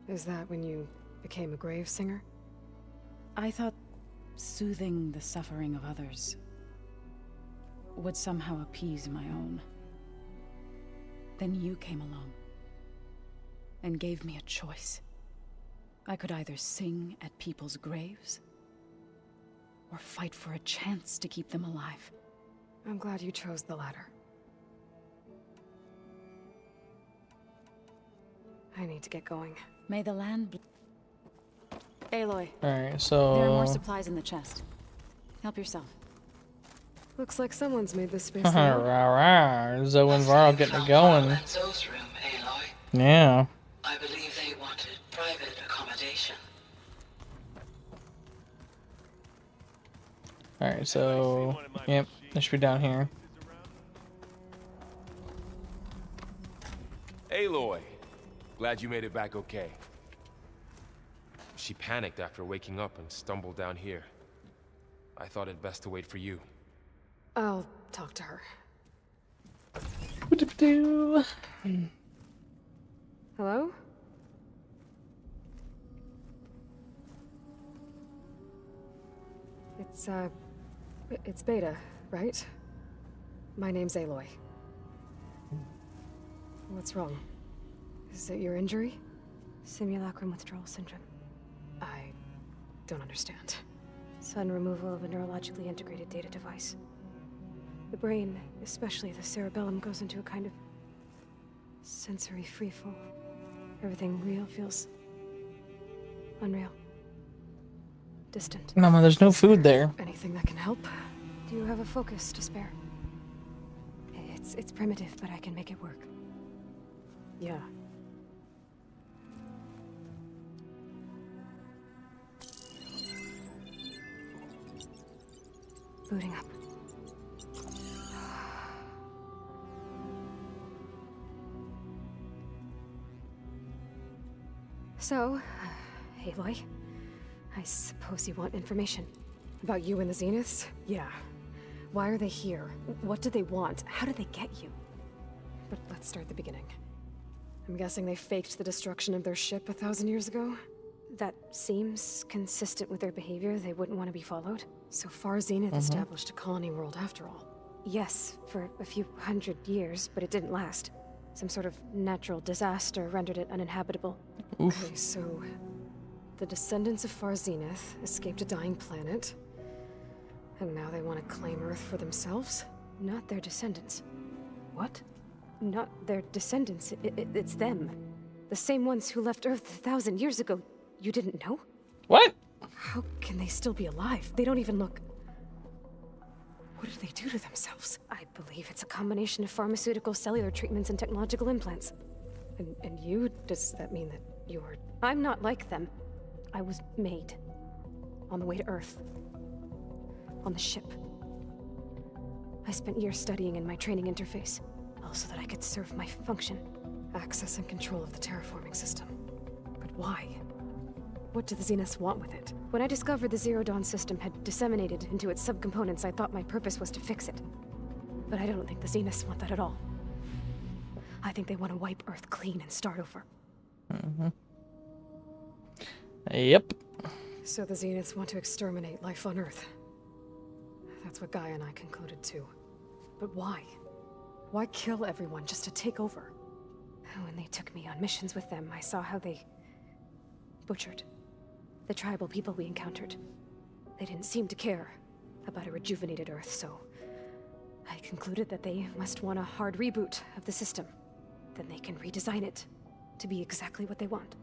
Is that when you became a grave singer? I thought soothing the suffering of others would somehow appease my own. Then you came along and gave me a choice. I could either sing at people's graves or fight for a chance to keep them alive. I'm glad you chose the latter. I need to get going. May the land Aloy. Alright, so... There are more supplies in the chest. Help yourself. Looks like someone's made this space. Rah, rah. Zoe and Varl getting it going. Zoe's room, Aloy. Yeah. I believe they wanted private accommodation. Alright, so... Yep, it should be down here. Aloy! Glad you made it back okay. She panicked after waking up and stumbled down here. I thought it best to wait for you. I'll talk to her. Hello? It's Beta, right? My name's Aloy. What's wrong? Is it your injury? Simulacrum withdrawal syndrome. I don't understand. Sudden removal of a neurologically integrated data device. The brain, especially the cerebellum, goes into a kind of sensory freefall. Everything real feels unreal. Distant. Mama, there's no food there. Anything that can help? Do you have a focus to spare? It's primitive, but I can make it work. Yeah. Booting up. So, Aloy, I suppose you want information. About you and the Zeniths? Yeah. Why are they here? What do they want? How did they get you? But let's start at the beginning. I'm guessing they faked the destruction of their ship 1,000 years ago? That seems consistent with their behavior. They wouldn't want to be followed. So far, Zenith established a colony world after all. Yes, for a few hundred years, but it didn't last. Some sort of natural disaster rendered it uninhabitable. Oof. Okay, so the descendants of Far Zenith escaped a dying planet, and now they want to claim Earth for themselves? Not their descendants. What? Not their descendants. It's them. The same ones who left Earth 1,000 years ago. You didn't know? What? How can they still be alive? They don't even look... What did they do to themselves? I believe it's a combination of pharmaceutical, cellular treatments, and technological implants. And you? Does that mean that you're... I'm not like them. I was made. On the way to Earth. On the ship. I spent years studying in my training interface, also that I could serve my function. Access and control of the terraforming system. But why? What do the Zeniths want with it? When I discovered the Zero Dawn system had disseminated into its subcomponents, I thought my purpose was to fix it. But I don't think the Zeniths want that at all. I think they want to wipe Earth clean and start over. Yep. So the Zeniths want to exterminate life on Earth. That's what Gaia and I concluded too. But why? Why kill everyone just to take over? When they took me on missions with them, I saw how they butchered the tribal people we encountered. They didn't seem to care about a rejuvenated Earth, so I concluded that they must want a hard reboot of the system. Then they can redesign it to be exactly what they want.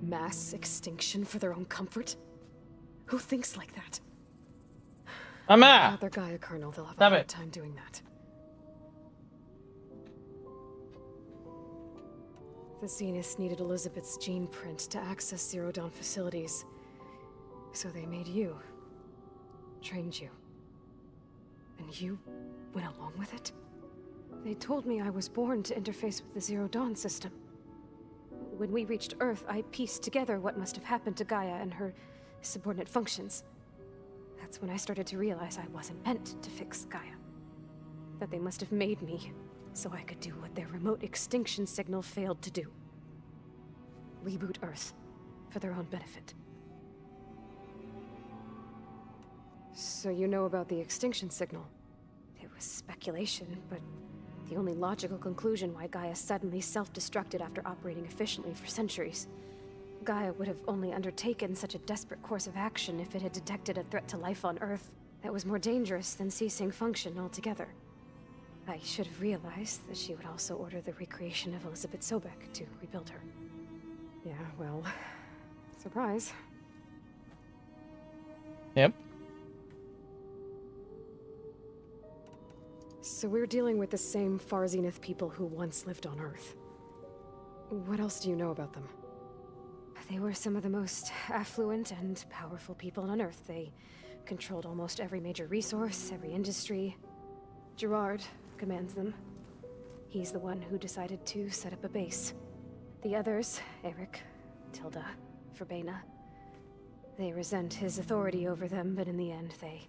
Mass extinction for their own comfort? Who thinks like that? Mama! Without their Gaia kernel, they'll have Stop a hard it. time doing that. The Zeniths needed Elizabeth's gene print to access Zero Dawn facilities. So they made you. Trained you. And you went along with it? They told me I was born to interface with the Zero Dawn system. When we reached Earth, I pieced together what must have happened to Gaia and her subordinate functions. That's when I started to realize I wasn't meant to fix Gaia. That they must have made me so I could do what their remote extinction signal failed to do. Reboot Earth for their own benefit. So you know about the extinction signal? It was speculation, but the only logical conclusion why Gaia suddenly self-destructed after operating efficiently for centuries. Gaia would have only undertaken such a desperate course of action if it had detected a threat to life on Earth that was more dangerous than ceasing function altogether. I should have realized that she would also order the recreation of Elizabeth Sobek to rebuild her. Yeah, well, surprise. Yep. So we're dealing with the same Far Zenith people who once lived on Earth. What else do you know about them? They were some of the most affluent and powerful people on Earth. They controlled almost every major resource, every industry. Gerard commands them. He's the one who decided to set up a base. The others, Eric, Tilda, Verbena, they resent his authority over them, but in the end, they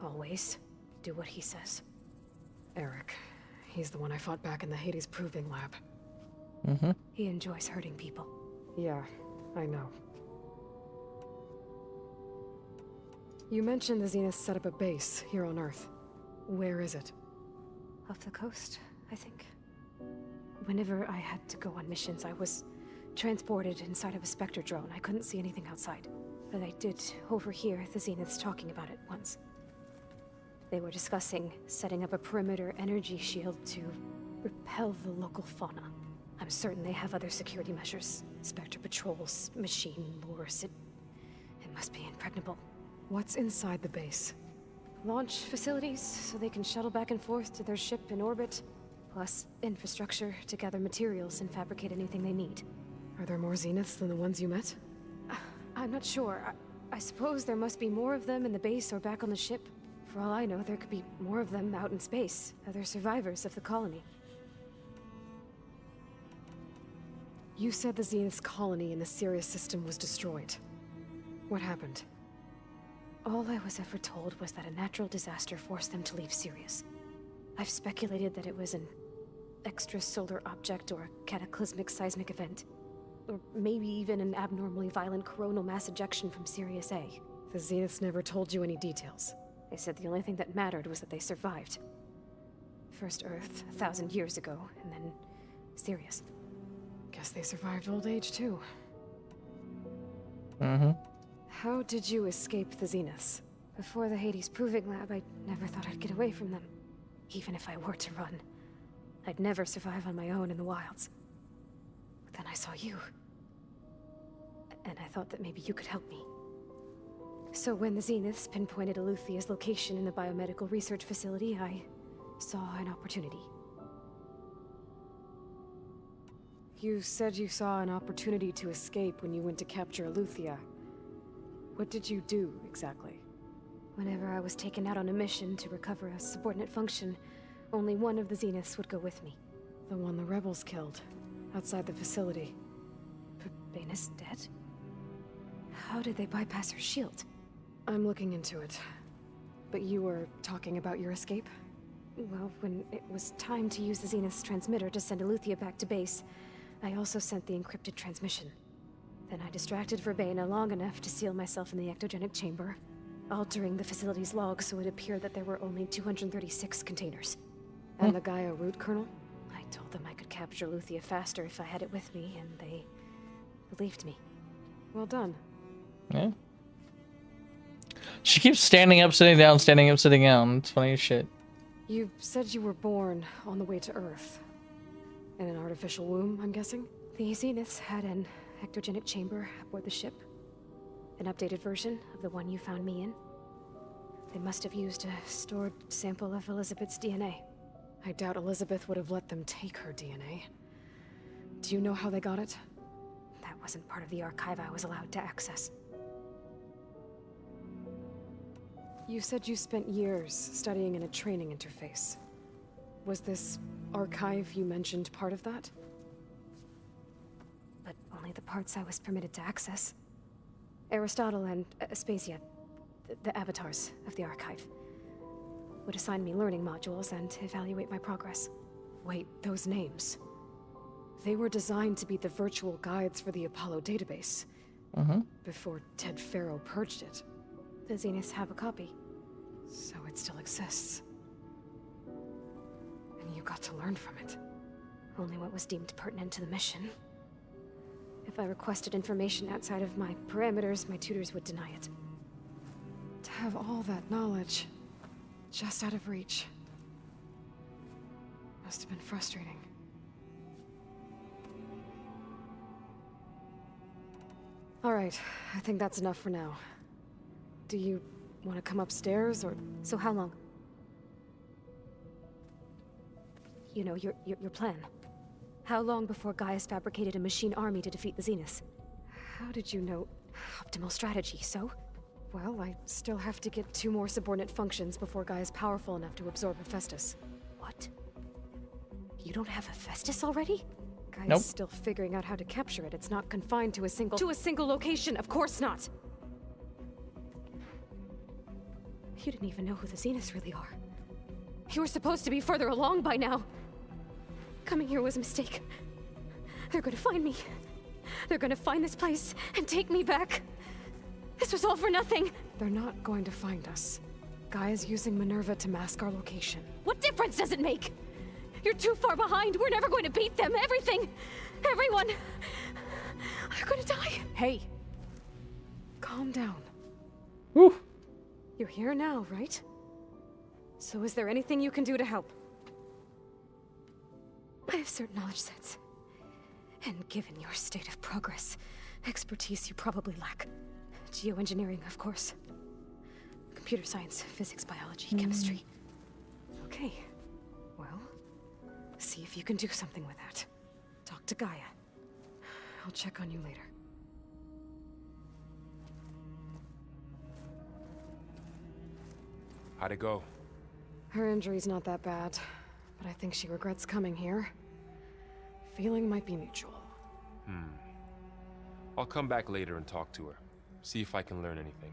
always do what he says. Eric, he's the one I fought back in the Hades Proving Lab. He enjoys hurting people. Yeah, I know. You mentioned the Zenith set up a base here on Earth. Where is it? Off the coast, I think. Whenever I had to go on missions, I was transported inside of a Spectre drone. I couldn't see anything outside. But I did overhear the Zeniths talking about it once. They were discussing setting up a perimeter energy shield to repel the local fauna. I'm certain they have other security measures. Spectre patrols, machine lures. It must be impregnable. What's inside the base? Launch facilities, so they can shuttle back and forth to their ship in orbit. Plus, infrastructure to gather materials and fabricate anything they need. Are there more Zeniths than the ones you met? I'm not sure. I suppose there must be more of them in the base or back on the ship. For all I know, there could be more of them out in space. Other survivors of the colony. You said the Zenith's colony in the Sirius system was destroyed. What happened? All I was ever told was that a natural disaster forced them to leave Sirius. I've speculated that it was an extrasolar object or a cataclysmic seismic event. Or maybe even an abnormally violent coronal mass ejection from Sirius A. The Zeniths never told you any details. They said the only thing that mattered was that they survived. First Earth, 1,000 years ago, and then Sirius. Guess they survived old age too. Mm-hmm. How did you escape the Zeniths? Before the Hades Proving Lab, I never thought I'd get away from them. Even if I were to run. I'd never survive on my own in the wilds. But then I saw you. And I thought that maybe you could help me. So when the Zeniths pinpointed Eluthia's location in the biomedical research facility, I saw an opportunity. You said you saw an opportunity to escape when you went to capture Eluthia. What did you do, exactly? Whenever I was taken out on a mission to recover a subordinate function, only one of the Zeniths would go with me. The one the rebels killed, outside the facility. Baina's dead? How did they bypass her shield? I'm looking into it. But you were talking about your escape? Well, when it was time to use the Zenith's transmitter to send Eluthia back to base, I also sent the encrypted transmission. Then I distracted Verbena long enough to seal myself in the ectogenic chamber, altering the facility's log so it appeared that there were only 236 containers. And the Gaia root kernel? I told them I could capture Eluthia faster if I had it with me, and they believed me. Well done. Yeah. She keeps standing up, sitting down, standing up, sitting down. It's funny as shit. You said you were born on the way to Earth. In an artificial womb, I'm guessing? The Zeniths had an ectogenic chamber aboard the ship. An updated version of the one you found me in. They must have used a stored sample of Elizabeth's DNA. I doubt Elizabeth would have let them take her DNA. Do you know how they got it? That wasn't part of the archive I was allowed to access. You said you spent years studying in a training interface. Was this archive you mentioned part of that? But only the parts I was permitted to access. Aristotle and Aspasia, the avatars of the archive, would assign me learning modules and evaluate my progress. Wait, those names. They were designed to be the virtual guides for the Apollo database. Before Ted Faro purged it. The Zeniths have a copy. So it still exists. And you got to learn from it. Only what was deemed pertinent to the mission. If I requested information outside of my parameters, my tutors would deny it. To have all that knowledge, just out of reach. Must have been frustrating. All right, I think that's enough for now. Do you want to come upstairs, or...? So how long? You know, your plan. How long before Gaius fabricated a machine army to defeat the Zeniths? How did you know? Optimal strategy, so? Well, I still have to get 2 more subordinate functions before Gaia's powerful enough to absorb Hephaestus. What? You don't have Hephaestus already? Gaia's still figuring out how to capture it. It's not confined to a single... To a single location, of course not! You didn't even know who the Zeniths really are. You were supposed to be further along by now. Coming here was a mistake. They're gonna find me. They're gonna find this place and take me back. This was all for nothing. They're not going to find us. Gaia's using Minerva to mask our location. What difference does it make? You're too far behind. We're never going to beat them. Everything. Everyone. You're gonna die! Hey! Calm down. Whew. You're here now, right? So is there anything you can do to help? I have certain knowledge sets. And given your state of progress, expertise you probably lack. Geoengineering, of course. Computer science, physics, biology, chemistry. Okay. Well, see if you can do something with that. Talk to Gaia. I'll check on you later. How'd it go? Her injury's not that bad, but I think she regrets coming here. Feeling might be mutual. I'll come back later and talk to her. See if I can learn anything.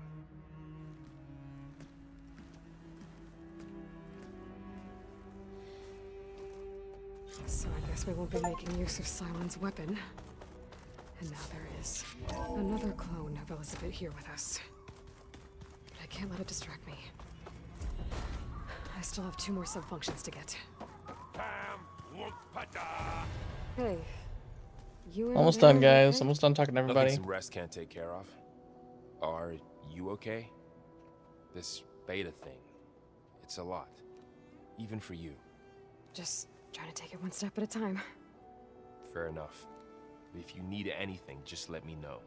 So I guess we won't be making use of Sylens' weapon. And now there is another clone of Elizabeth here with us. But I can't let it distract me. I still have 2 more subfunctions to get. Hey, you Almost done, guys. Almost done talking to everybody. Nothing some rest can't take care of. Are you okay? This beta thing, it's a lot. Even for you. Just trying to take it one step at a time. Fair enough. If you need anything, just let me know.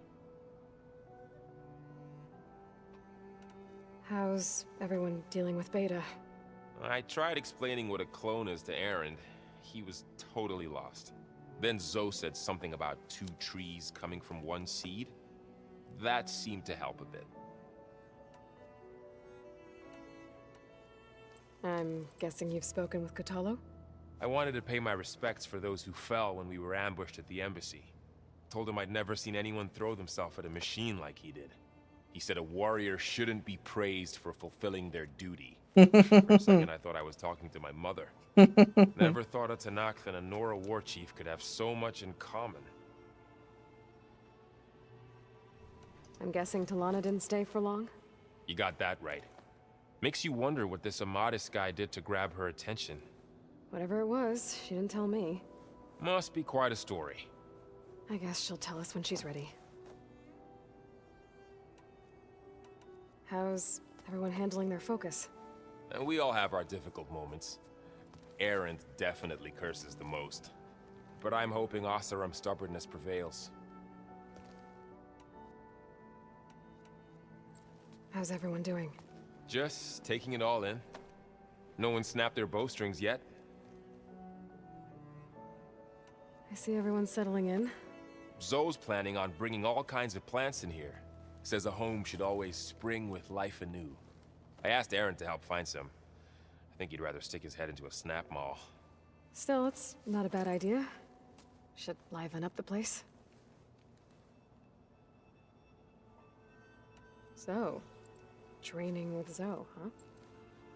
How's everyone dealing with Beta? I tried explaining what a clone is to Aaron. He was totally lost. Then Zoe said something about 2 trees coming from 1 seed. That seemed to help a bit. I'm guessing you've spoken with Cthulhu? I wanted to pay my respects for those who fell when we were ambushed at the embassy. Told him I'd never seen anyone throw themselves at a machine like he did. He said a warrior shouldn't be praised for fulfilling their duty. For a second, I thought I was talking to my mother. Never thought a Tanakh and a Nora war chief could have so much in common. I'm guessing Talana didn't stay for long? You got that right. Makes you wonder what this Amadis guy did to grab her attention. Whatever it was, she didn't tell me. Must be quite a story. I guess she'll tell us when she's ready. How's everyone handling their focus? And we all have our difficult moments. Aaron definitely curses the most. But I'm hoping Oseram's stubbornness prevails. How's everyone doing? Just taking it all in. No one snapped their bowstrings yet. I see everyone settling in. Zoe's planning on bringing all kinds of plants in here. Says a home should always spring with life anew. I asked Aaron to help find some. I think he'd rather stick his head into a snap mall. Still, it's not a bad idea. Should liven up the place. So, training with Zoe, huh?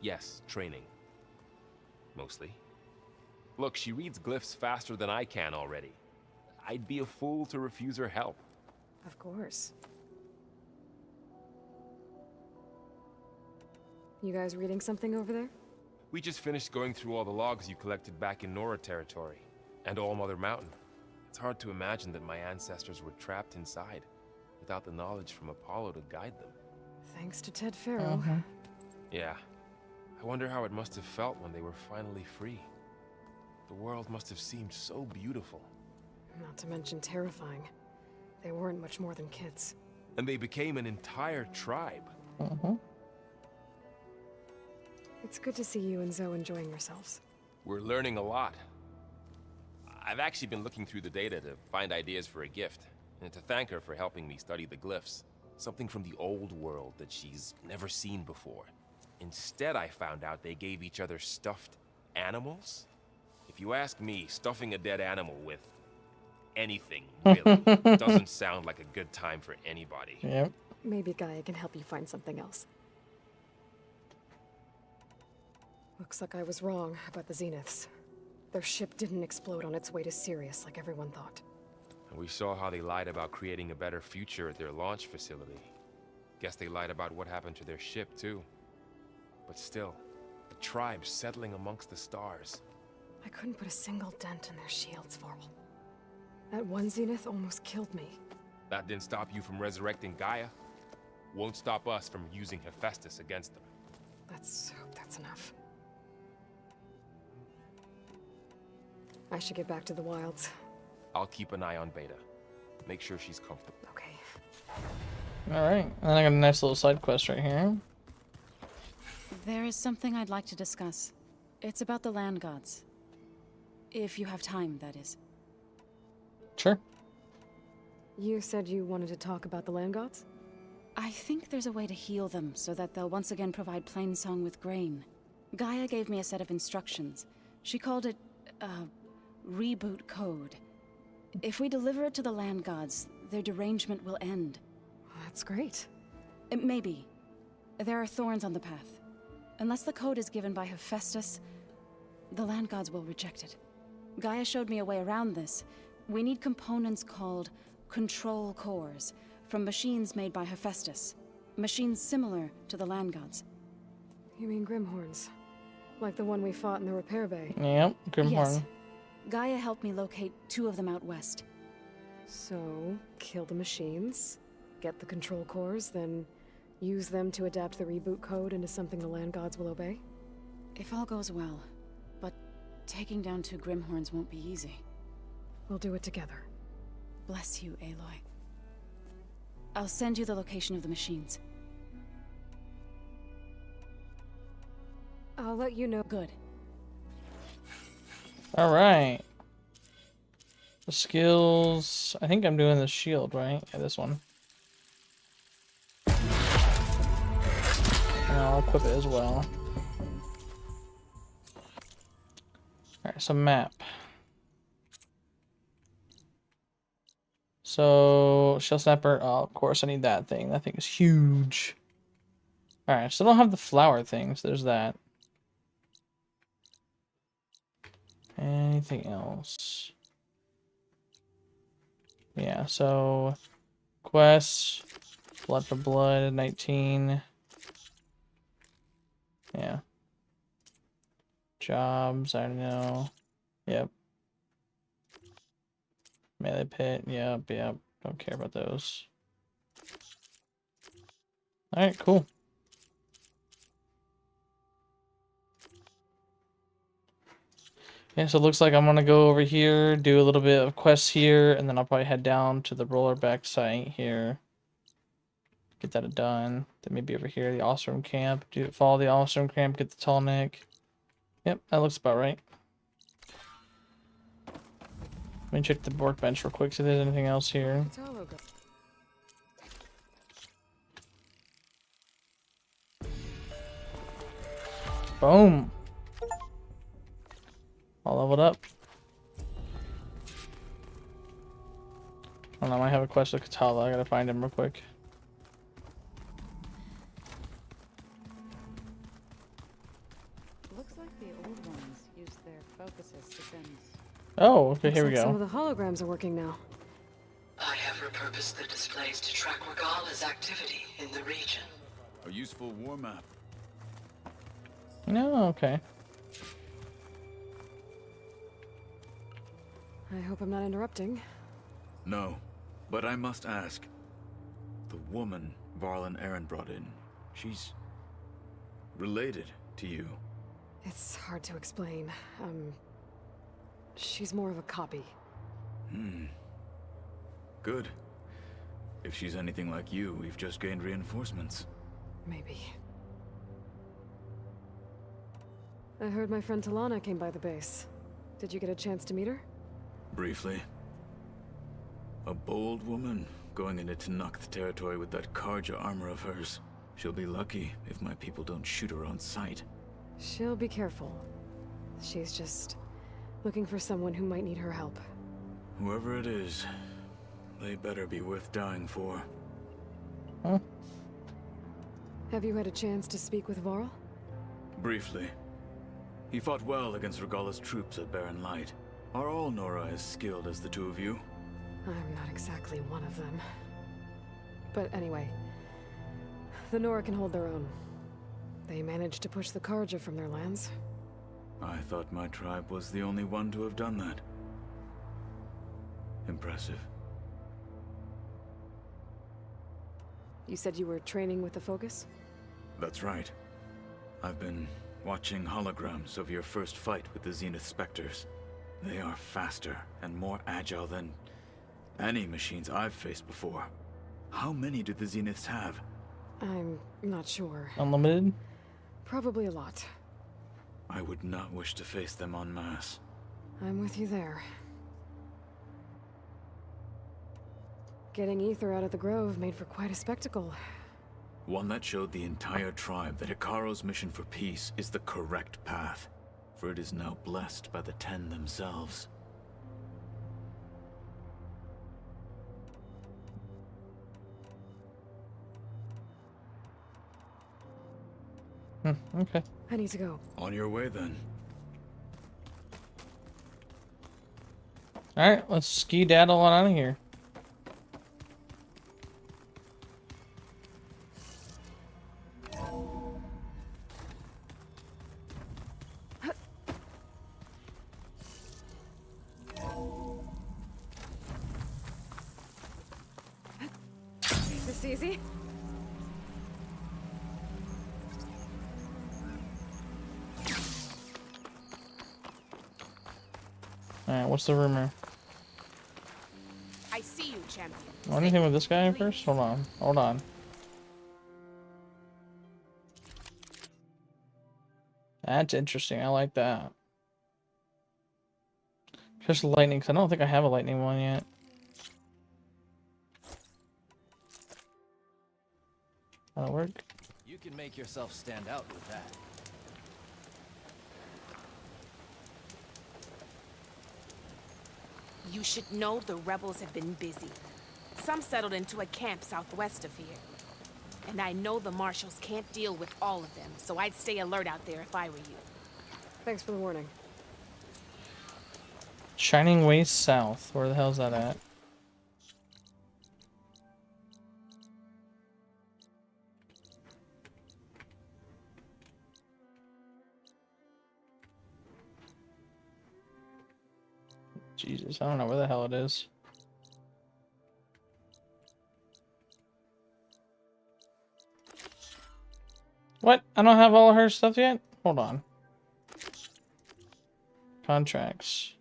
Yes, training. Mostly. Look, she reads glyphs faster than I can already. I'd be a fool to refuse her help. Of course. You guys reading something over there? We just finished going through all the logs you collected back in Nora territory, and All Mother Mountain. It's hard to imagine that my ancestors were trapped inside, without the knowledge from Apollo to guide them. Thanks to TheFatRat. Yeah. I wonder how it must have felt when they were finally free. The world must have seemed so beautiful. Not to mention terrifying. They weren't much more than kids. And they became an entire tribe. It's good to see you and Zoe enjoying yourselves. We're learning a lot. I've actually been looking through the data to find ideas for a gift, and to thank her for helping me study the glyphs. Something from the old world that she's never seen before. Instead, I found out they gave each other stuffed animals. If you ask me, stuffing a dead animal with anything, really, doesn't sound like a good time for anybody. Yep. Maybe Gaia can help you find something else. Looks like I was wrong about the Zeniths. Their ship didn't explode on its way to Sirius like everyone thought. And we saw how they lied about creating a better future at their launch facility. Guess they lied about what happened to their ship, too. But still, the tribe settling amongst the stars. I couldn't put a single dent in their shields, Varl. That one Zenith almost killed me. That didn't stop you from resurrecting Gaia. Won't stop us from using Hephaestus against them. Let's hope that's enough. I should get back to the wilds. I'll keep an eye on Beta. Make sure she's comfortable. Okay. Alright, and then I got a nice little side quest right here. There is something I'd like to discuss. It's about the land gods. If you have time, that is. Sure. You said you wanted to talk about the land gods? I think there's a way to heal them so that they'll once again provide Plainsong with grain. Gaia gave me a set of instructions. She called it, reboot code. If we deliver it to the land gods, their derangement will end. That's great. Maybe. There are thorns on the path. Unless the code is given by Hephaestus, the land gods will reject it. Gaia showed me a way around this. We need components called control cores from machines made by Hephaestus. Machines similar to the land gods. You mean Grimhorns? Like the one we fought in the repair bay? Yep, Grimhorn. Yes. Gaia helped me locate 2 of them out west. So, kill the machines, get the control cores, then use them to adapt the reboot code into something the land gods will obey? If all goes well. But taking down 2 Grimhorns won't be easy. We'll do it together. Bless you, Aloy. I'll send you the location of the machines. I'll let you know. Good. Alright. The skills... I think I'm doing the shield, right? Yeah, this one. And I'll equip it as well. Alright, so map. So, Shell Snapper, oh, of course I need that thing. That thing is huge. Alright, so I don't have the flower things. There's that. Anything else? Yeah, so quests, blood for blood, 19. Yeah. Jobs, I don't know. Yep. Melee pit, yep. Don't care about those. Alright, cool. Yeah, so it looks like I'm gonna go over here, do a little bit of quests here, and then I'll probably head down to the rollerback site here. Get that done. Then maybe over here, the Ostrom camp. Follow the Ostrom camp, get the tall neck. Yep, that looks about right. Let me check the workbench real quick, see if there's anything else here. Boom! All leveled up. I don't know, I might have a quest with Katala. I gotta find him real quick. Looks like the old ones used their focuses to send. Oh, okay, here we Looks like go. some of the holograms are working now. I have repurposed the displays to track Regala's activity in the region. A useful war map. No, okay. I hope I'm not interrupting. No, but I must ask. The woman Varl and Aaron brought in, she's related to you. It's hard to explain. She's more of a copy. Good. If she's anything like you, we've just gained reinforcements. Maybe. I heard my friend Talana came by the base. Did you get a chance to meet her? Briefly. A bold woman going into Tanakh territory with that Karja armor of hers. She'll be lucky if my people don't shoot her on sight. She'll be careful. She's just looking for someone who might need her help. Whoever it is, they better be worth dying for. Huh? Have you had a chance to speak with Varl? Briefly. He fought well against Regala's troops at Barren Light. Are all Nora as skilled as the two of you? I'm not exactly one of them. But anyway, the Nora can hold their own. They managed to push the Karja from their lands. I thought my tribe was the only one to have done that. Impressive. You said you were training with the Focus? That's right. I've been watching holograms of your first fight with the Zenith Spectres. They are faster and more agile than any machines I've faced before. How many do the Zeniths have? I'm not sure. Unlimited? Probably a lot. I would not wish to face them en masse. I'm with you there. Getting Ether out of the Grove made for quite a spectacle. One that showed the entire tribe that Hikaru's mission for peace is the correct path, for it is now blessed by the Ten themselves. Okay. I need to go. On your way, then. Alright, let's ski-daddle on out of here. Is this easy? Alright, what's the rumor? I see you, champion. Want anything with this guy first? Hold on. Hold on. That's interesting. I like that. Just lightning, because I don't think I have a lightning one yet. That'll work. You can make yourself stand out with that. You should know the rebels have been busy. Some settled into a camp southwest of here. And I know the marshals can't deal with all of them, so I'd stay alert out there if I were you. Thanks for the warning. Shining Way South. Where the hell's that at? Jesus, I don't know where the hell it is. What? I don't have all of her stuff yet? Hold on. Contracts.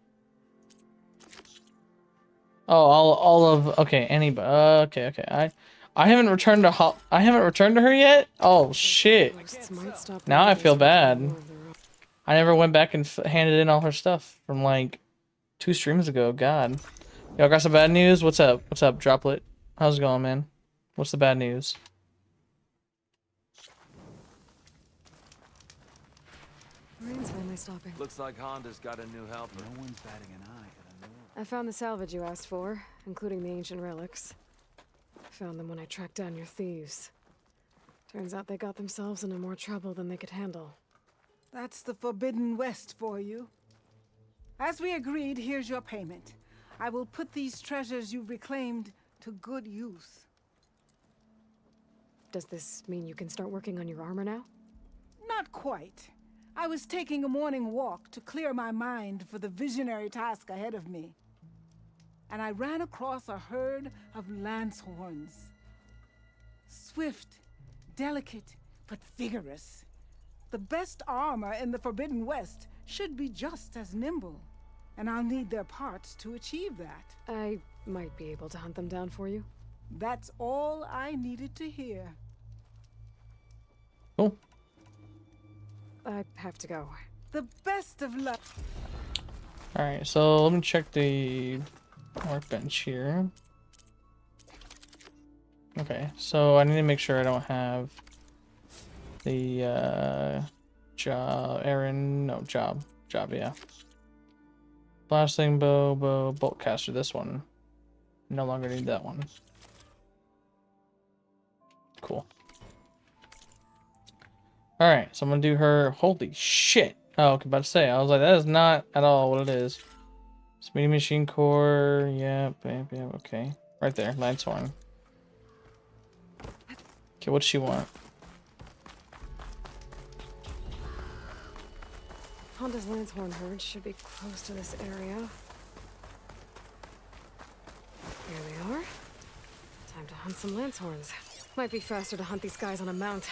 Oh, all of okay. Anybody? Okay. I haven't returned to I haven't returned to her yet. Oh shit! Now I feel bad. I never went back and handed in all her stuff from like 2 streams ago. God. Y'all got some bad news? What's up? What's up, Droplet? How's it going, man? What's the bad news? Rain's finally stopping. Looks like Honda's got a new helper. No one's batting an eye at a new... I found the salvage you asked for, including the ancient relics. Found them when I tracked down your thieves. Turns out they got themselves into more trouble than they could handle. That's the Forbidden West for you. As we agreed, here's your payment. I will put these treasures you've reclaimed to good use. Does this mean you can start working on your armor now? Not quite. I was taking a morning walk to clear my mind for the visionary task ahead of me. And I ran across a herd of Lancehorns. Swift, delicate, but vigorous. The best armor in the Forbidden West should be just as nimble. And I'll need their parts to achieve that. I might be able to hunt them down for you. That's all I needed to hear. Cool. I have to go. The best of luck. Alright, so let me check the workbench here. Okay, so I need to make sure I don't have the job, yeah. Blasting bow, bolt caster, this one. No longer need that one. Cool. Alright, so I'm gonna do her. Holy shit! Oh, okay, about to say, I was like, that is not at all what it is. Speedy machine core, yep, okay. Right there, Lancehorn. Okay, what's she want? Honda's Lancehorn herd should be close to this area. Here they are. Time to hunt some Lancehorns. Might be faster to hunt these guys on a mount.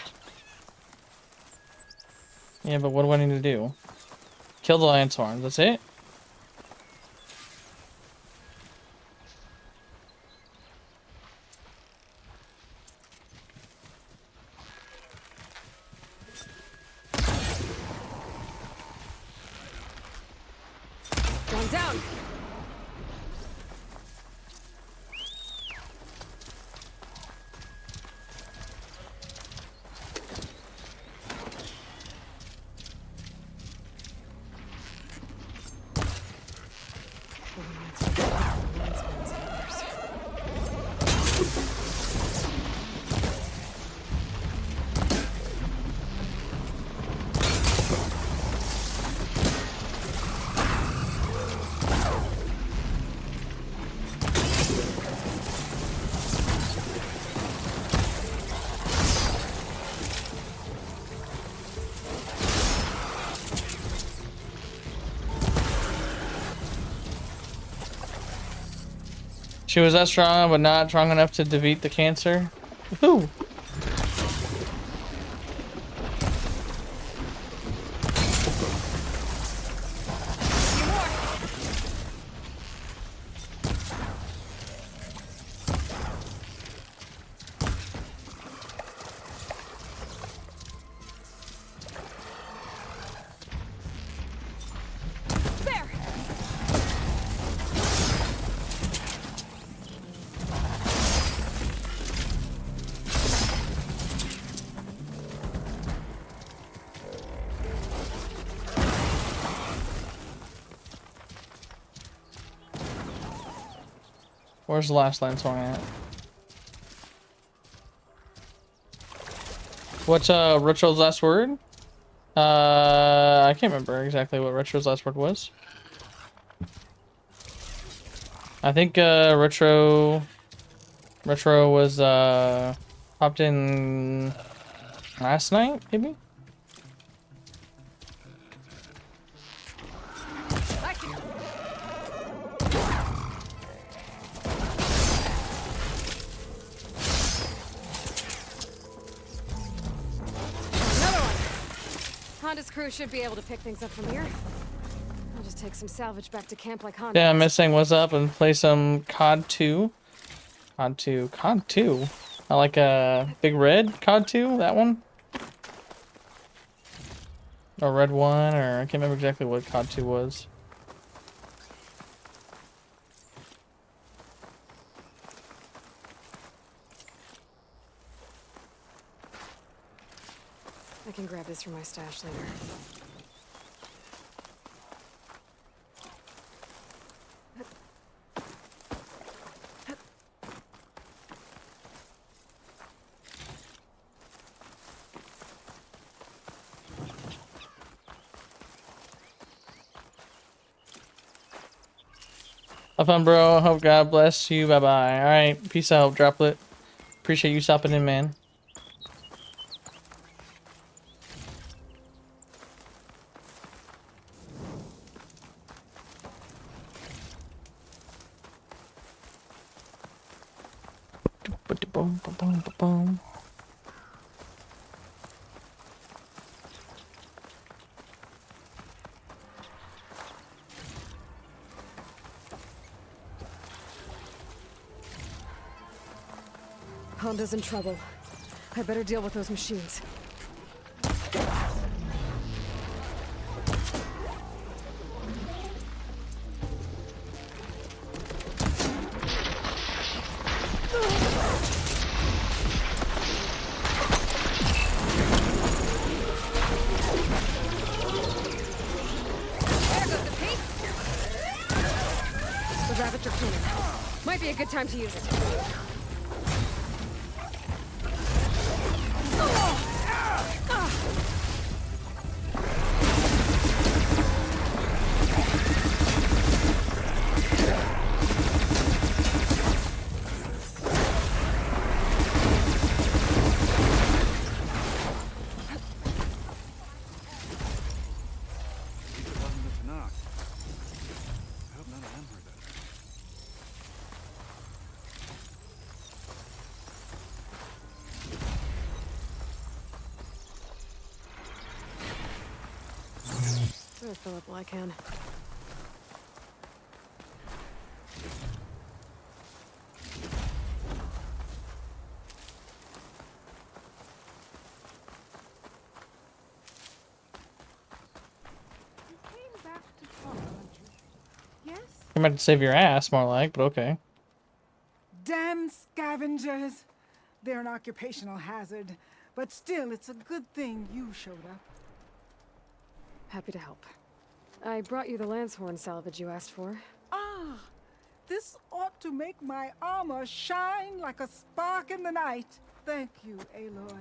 Yeah, but what do I need to do? Kill the Lanthorns, that's it? One down. She was that strong, but not strong enough to defeat the cancer. Woohoo! Where's the last Lanthorn at? What's Retro's last word? I can't remember exactly what Retro's last word was. I think Retro was popped in last night, maybe? Honda's crew should be able to pick things up from here. I'll just take some salvage back to camp like Honda. Yeah, I'm missing what's up and play some COD 2. COD 2. COD 2. I like Big Red COD 2, that one. Or Red 1, or I can't remember exactly what COD 2 was. I can grab this from my stash later. Have fun, bro. Hope God bless you. Bye-bye. Alright, peace out, Droplet. Appreciate you stopping in, man. Boom, boom, boom, boom, boom. Honda's in trouble. I better deal with those machines. The rabbits are cleaning. Might be a good time to use it. I'll fill up while I can. You came back to talk, aren't you? Yes? You might save your ass, more like, but okay. Damn scavengers! They're an occupational hazard, but still, it's a good thing you showed up. Happy to help. I brought you the Lancehorn salvage you asked for. Ah, this ought to make my armor shine like a spark in the night. Thank you, Aloy.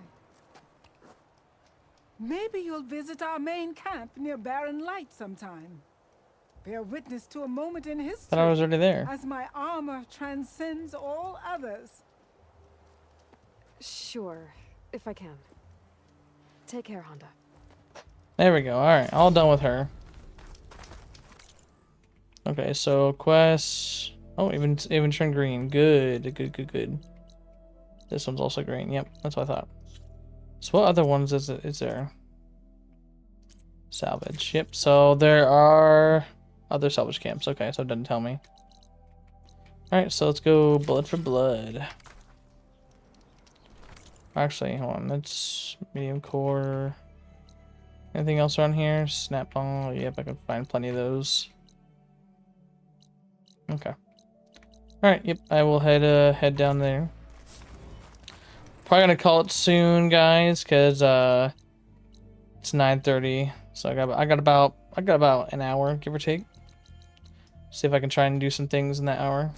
Maybe you'll visit our main camp near Barren Light sometime. Bear witness to a moment in history. Thought I was already there. As my armor transcends all others. Sure, if I can. Take care, Honda. There we go. Alright, all done with her. Okay, so quests. Oh, even turned green. Good, good, good, good. This one's also green. Yep, that's what I thought. So what other ones is there? Salvage. Yep, so there are other salvage camps. Okay, so it doesn't tell me. Alright, so let's go blood for blood. Actually, hold on. That's medium core. Anything else around here? Snap ball. Yep, I can find plenty of those. Okay. Alright, yep, I will head down there. Probably gonna call it soon, guys, because it's 9:30. So I got about an hour, give or take. See if I can try and do some things in that hour.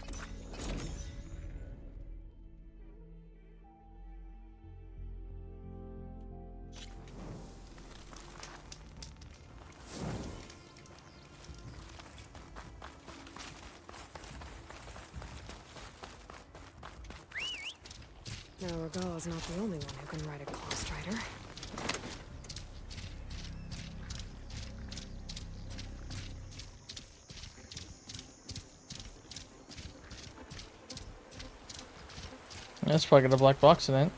Now, Regal is not the only one who can ride a claw strider. That's probably got a black box in it.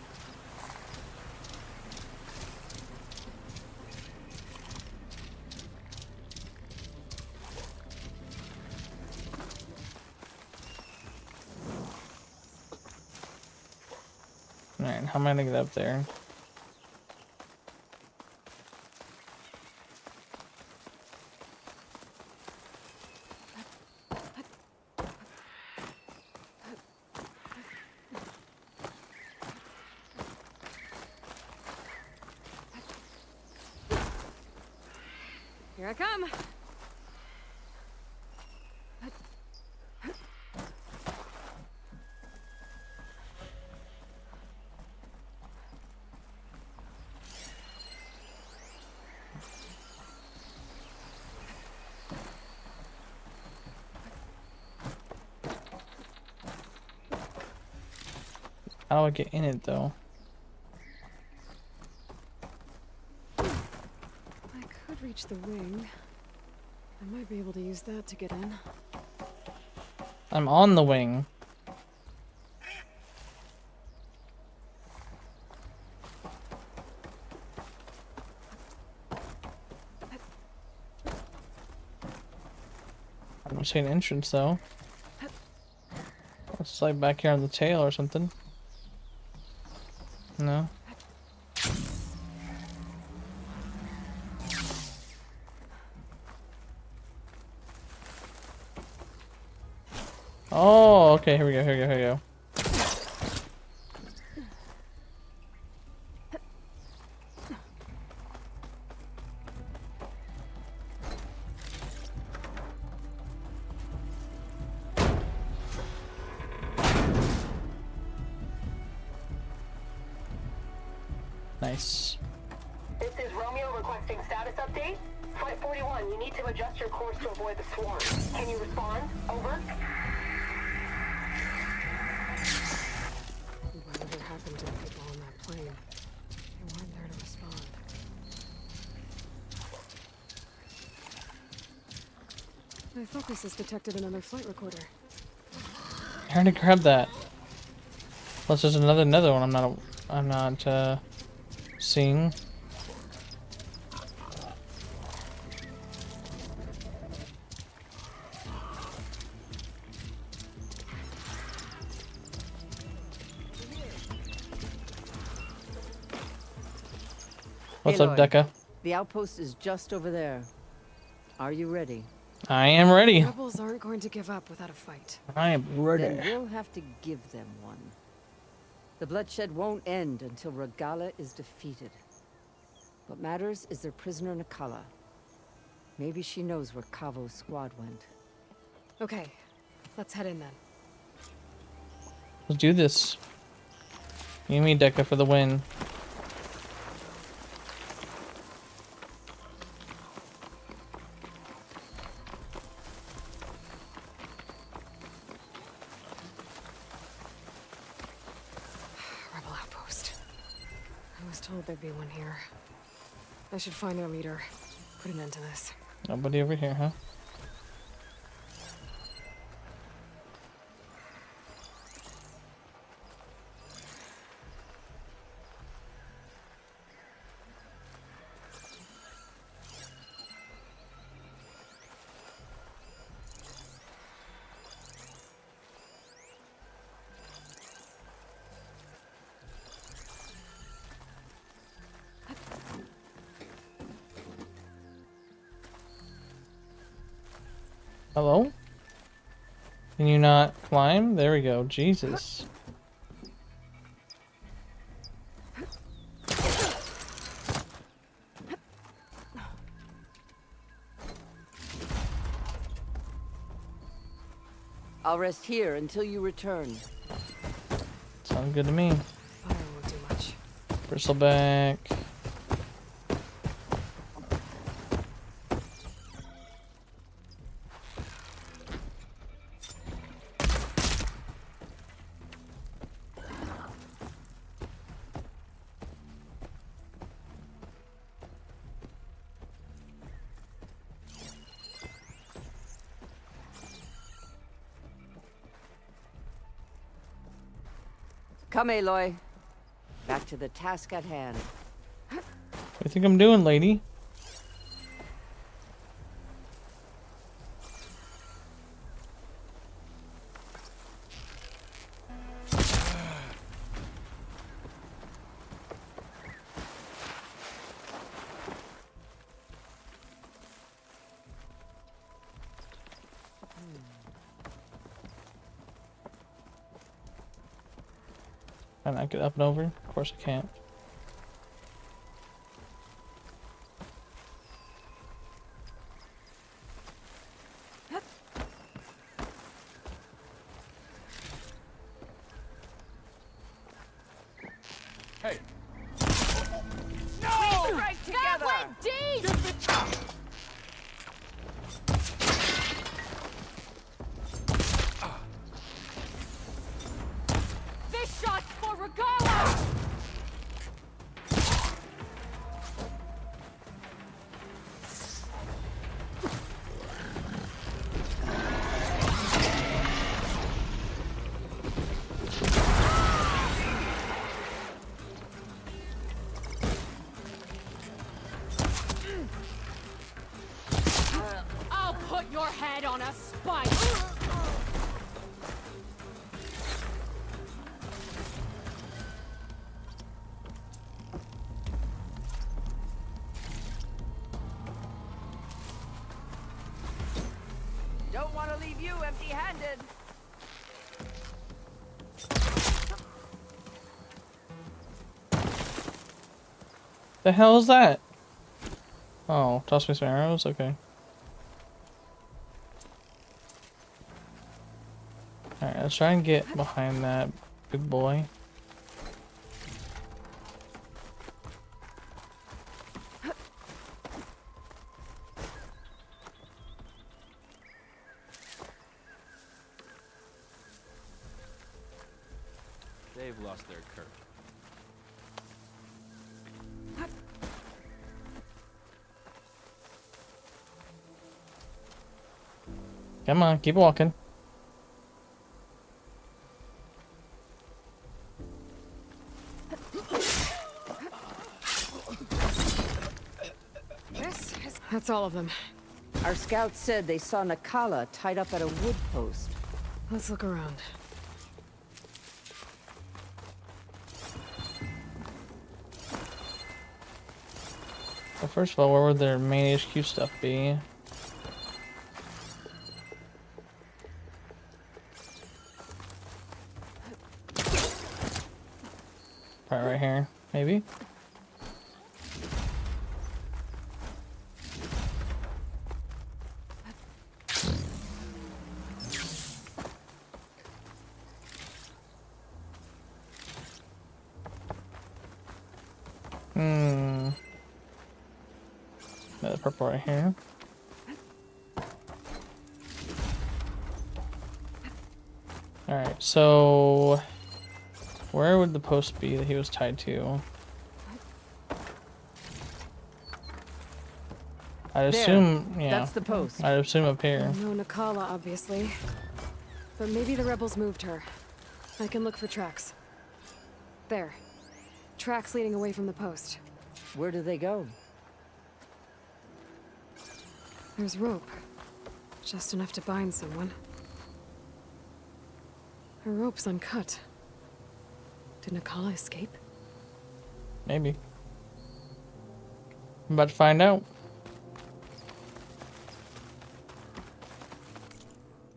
Alright, how am I gonna get up there? Here I come. How do I get in it though? I could reach the wing. I might be able to use that to get in. I'm on the wing. I don't see an entrance though. It's like back here on the tail or something. No. Oh, okay, here we go, here we go, here we go. Nice. This is Romeo requesting status update. Flight 41, you need to adjust your course to avoid the swarm. Can you respond? Over. Whatever happened to the people on that plane? They weren't there to respond. My focus has detected another flight recorder. I already grabbed that. Plus there's another one I'm not seeing. What's up, Aloy, Deca? The outpost is just over there. Are you ready? I am ready. Rebels aren't going to give up without a fight. I am ready. Then we'll have to give them one. The bloodshed won't end until Regala is defeated. What matters is their prisoner Nakala. Maybe she knows where Kavo's squad went. Okay, let's head in then. Let's do this. You and me, Deca, for the win. Rebel outpost. I was told there'd be one here. I should find their leader. Put an end to this. Nobody over here, huh? Hello? Can you not climb? There we go. Jesus. I'll rest here until you return. Sounds good to me. Fire won't do much. Bristleback. Come, Aloy. Back to the task at hand. What do you think I'm doing, lady? Can I get up and over? Of course I can't. Hey. No! Right together! That went deep! This shot's for Regala! I'll put your head on a spike! Don't want to leave you empty-handed. The hell is that? Oh, toss me some arrows? Okay. Alright, let's try and get behind that big boy. They've lost their courage. Come on, keep walking. That's all of them. Our scouts said they saw Nakala tied up at a wood post. Let's look around. Well, first of all, where would their main HQ stuff be? Probably right here, maybe? Another purple right here. Alright, so where would the post be that he was tied to? I'd assume, yeah. That's the post. I'd assume up here. No Nakala, obviously. But maybe the rebels moved her. I can look for tracks. There. Tracks leading away from the post. Where do they go? There's rope. Just enough to bind someone. Her rope's uncut. Did Nakala escape? Maybe. I'm about to find out.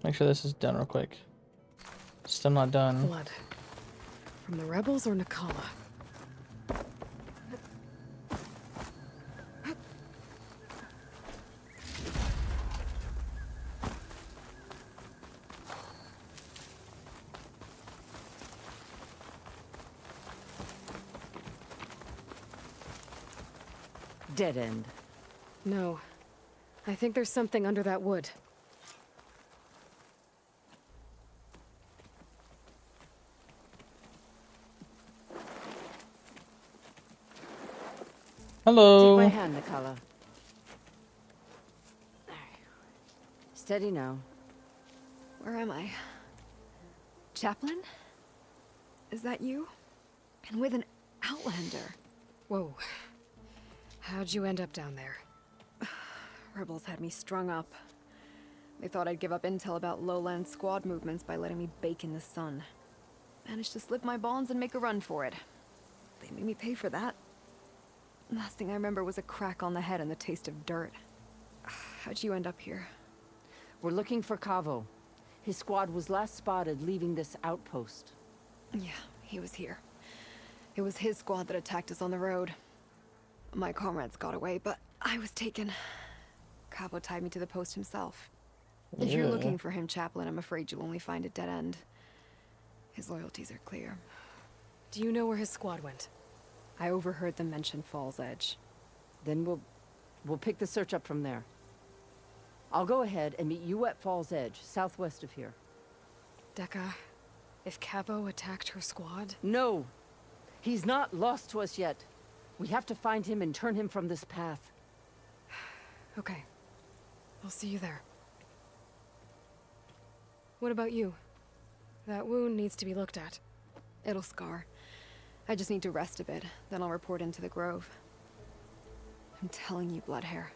Make sure this is done real quick. Still not done. Blood. From the rebels or Nakala? Dead end. No. I think there's something under that wood. Hello. Take my hand, Nakala. Steady now. Where am I? Chaplain? Is that you? And with an Outlander. Whoa. How'd you end up down there? Rebels had me strung up. They thought I'd give up intel about lowland squad movements by letting me bake in the sun. Managed to slip my bonds and make a run for it. They made me pay for that. Last thing I remember was a crack on the head and the taste of dirt. How'd you end up here? We're looking for Cavo. His squad was last spotted leaving this outpost. Yeah, he was here. It was his squad that attacked us on the road. My comrades got away, but I was taken. Cavo tied me to the post himself. If you're looking for him, Chaplain, I'm afraid you'll only find a dead end. His loyalties are clear. Do you know where his squad went? I overheard them mention Fall's Edge. Then we'll pick the search up from there. I'll go ahead and meet you at Fall's Edge, southwest of here. Dekka, if Cavo attacked her squad? No! He's not lost to us yet. We have to find him and turn him from this path. Okay. I'll see you there. What about you? That wound needs to be looked at. It'll scar. I just need to rest a bit, then I'll report into the Grove. I'm telling you, Bloodhair.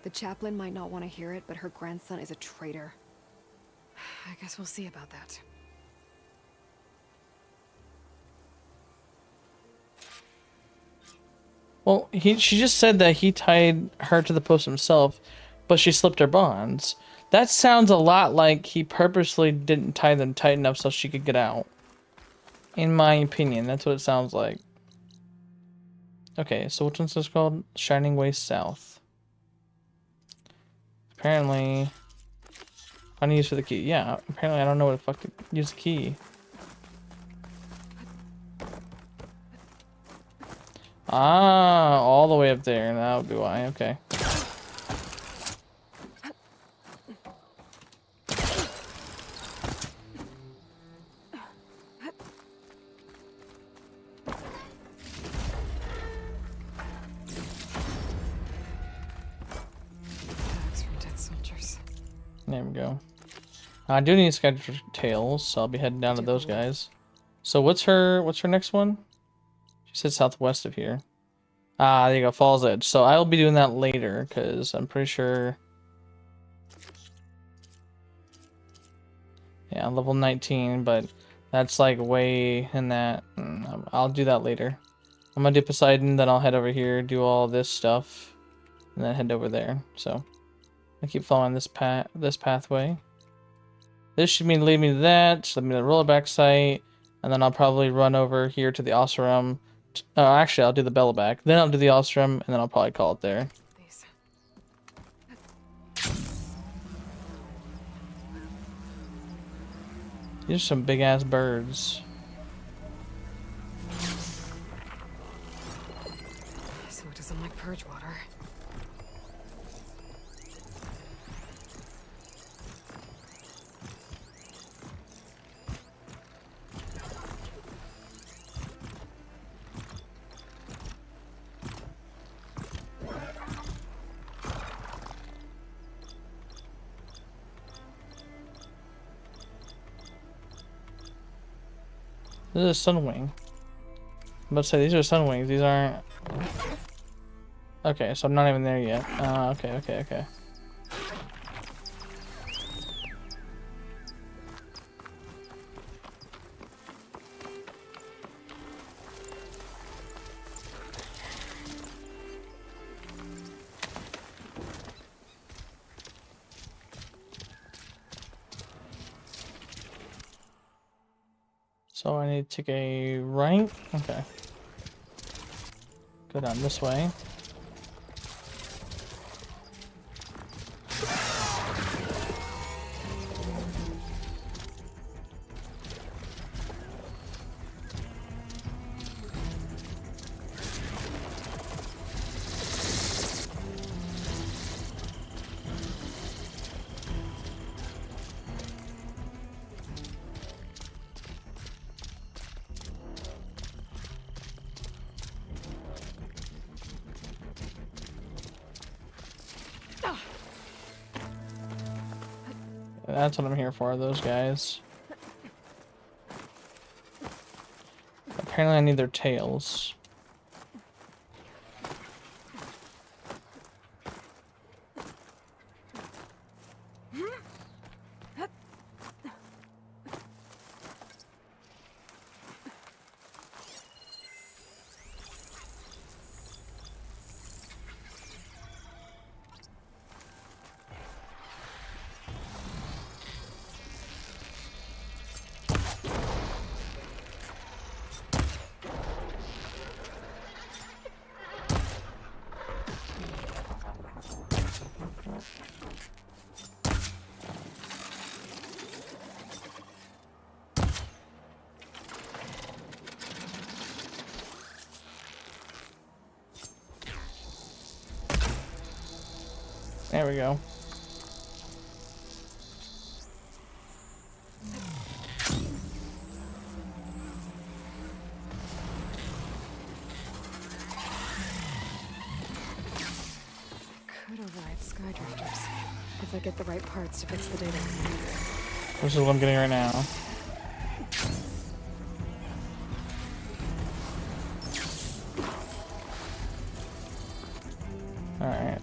The chaplain might not want to hear it, but her grandson is a traitor. I guess we'll see about that. Well, she just said that he tied her to the post himself, but she slipped her bonds. That sounds a lot like he purposely didn't tie them tight enough so she could get out. In my opinion, that's what it sounds like. Okay, so which one's this called? Shining Way South. Apparently, I need to use for the key. Yeah, apparently I don't know what to fuck to use the key. Ah, all the way up there. That would be why. Okay. There we go. I do need to schedule tails, so I'll be heading down to those guys. So what's her next one? She said southwest of here. Ah, there you go, Falls Edge. So I'll be doing that later, because I'm pretty sure... Yeah, level 19, but that's like way in that. I'll do that later. I'm gonna do Poseidon, then I'll head over here, do all this stuff. and then head over there. So I keep following this pathway. This should lead me to that, lead me to the rollerback site, and then I'll probably run over here to the Osram. Actually, I'll do the Bellaback, then I'll do the Osram, and then I'll probably call it there. These are some big ass birds. So it doesn't like purge water. This is a Sunwing. I'm about to say, these are Sunwings. These aren't... Okay, so I'm not even there yet. Okay. So I need to take a right. Okay. Go down this way. That's what I'm here for, those guys. Apparently I need their tails. There we go. Could override Skydrifters if I get the right parts to fix the data. This is what I'm getting right now. Alright.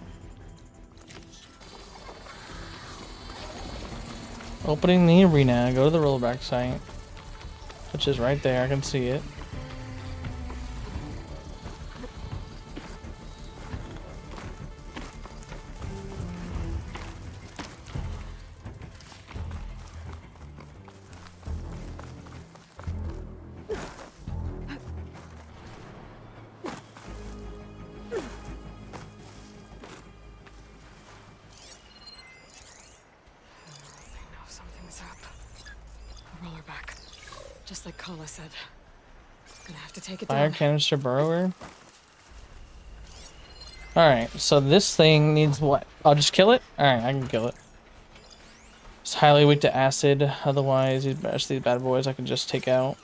Opening the arena, go to the rollback site, which is right there, I can see it. Just like Kala said. Gonna have to take it Fire down. canister burrower. Alright, so this thing needs what? I'll just kill it? Alright, I can kill it. It's highly weak to acid, otherwise these bad boys I can just take out.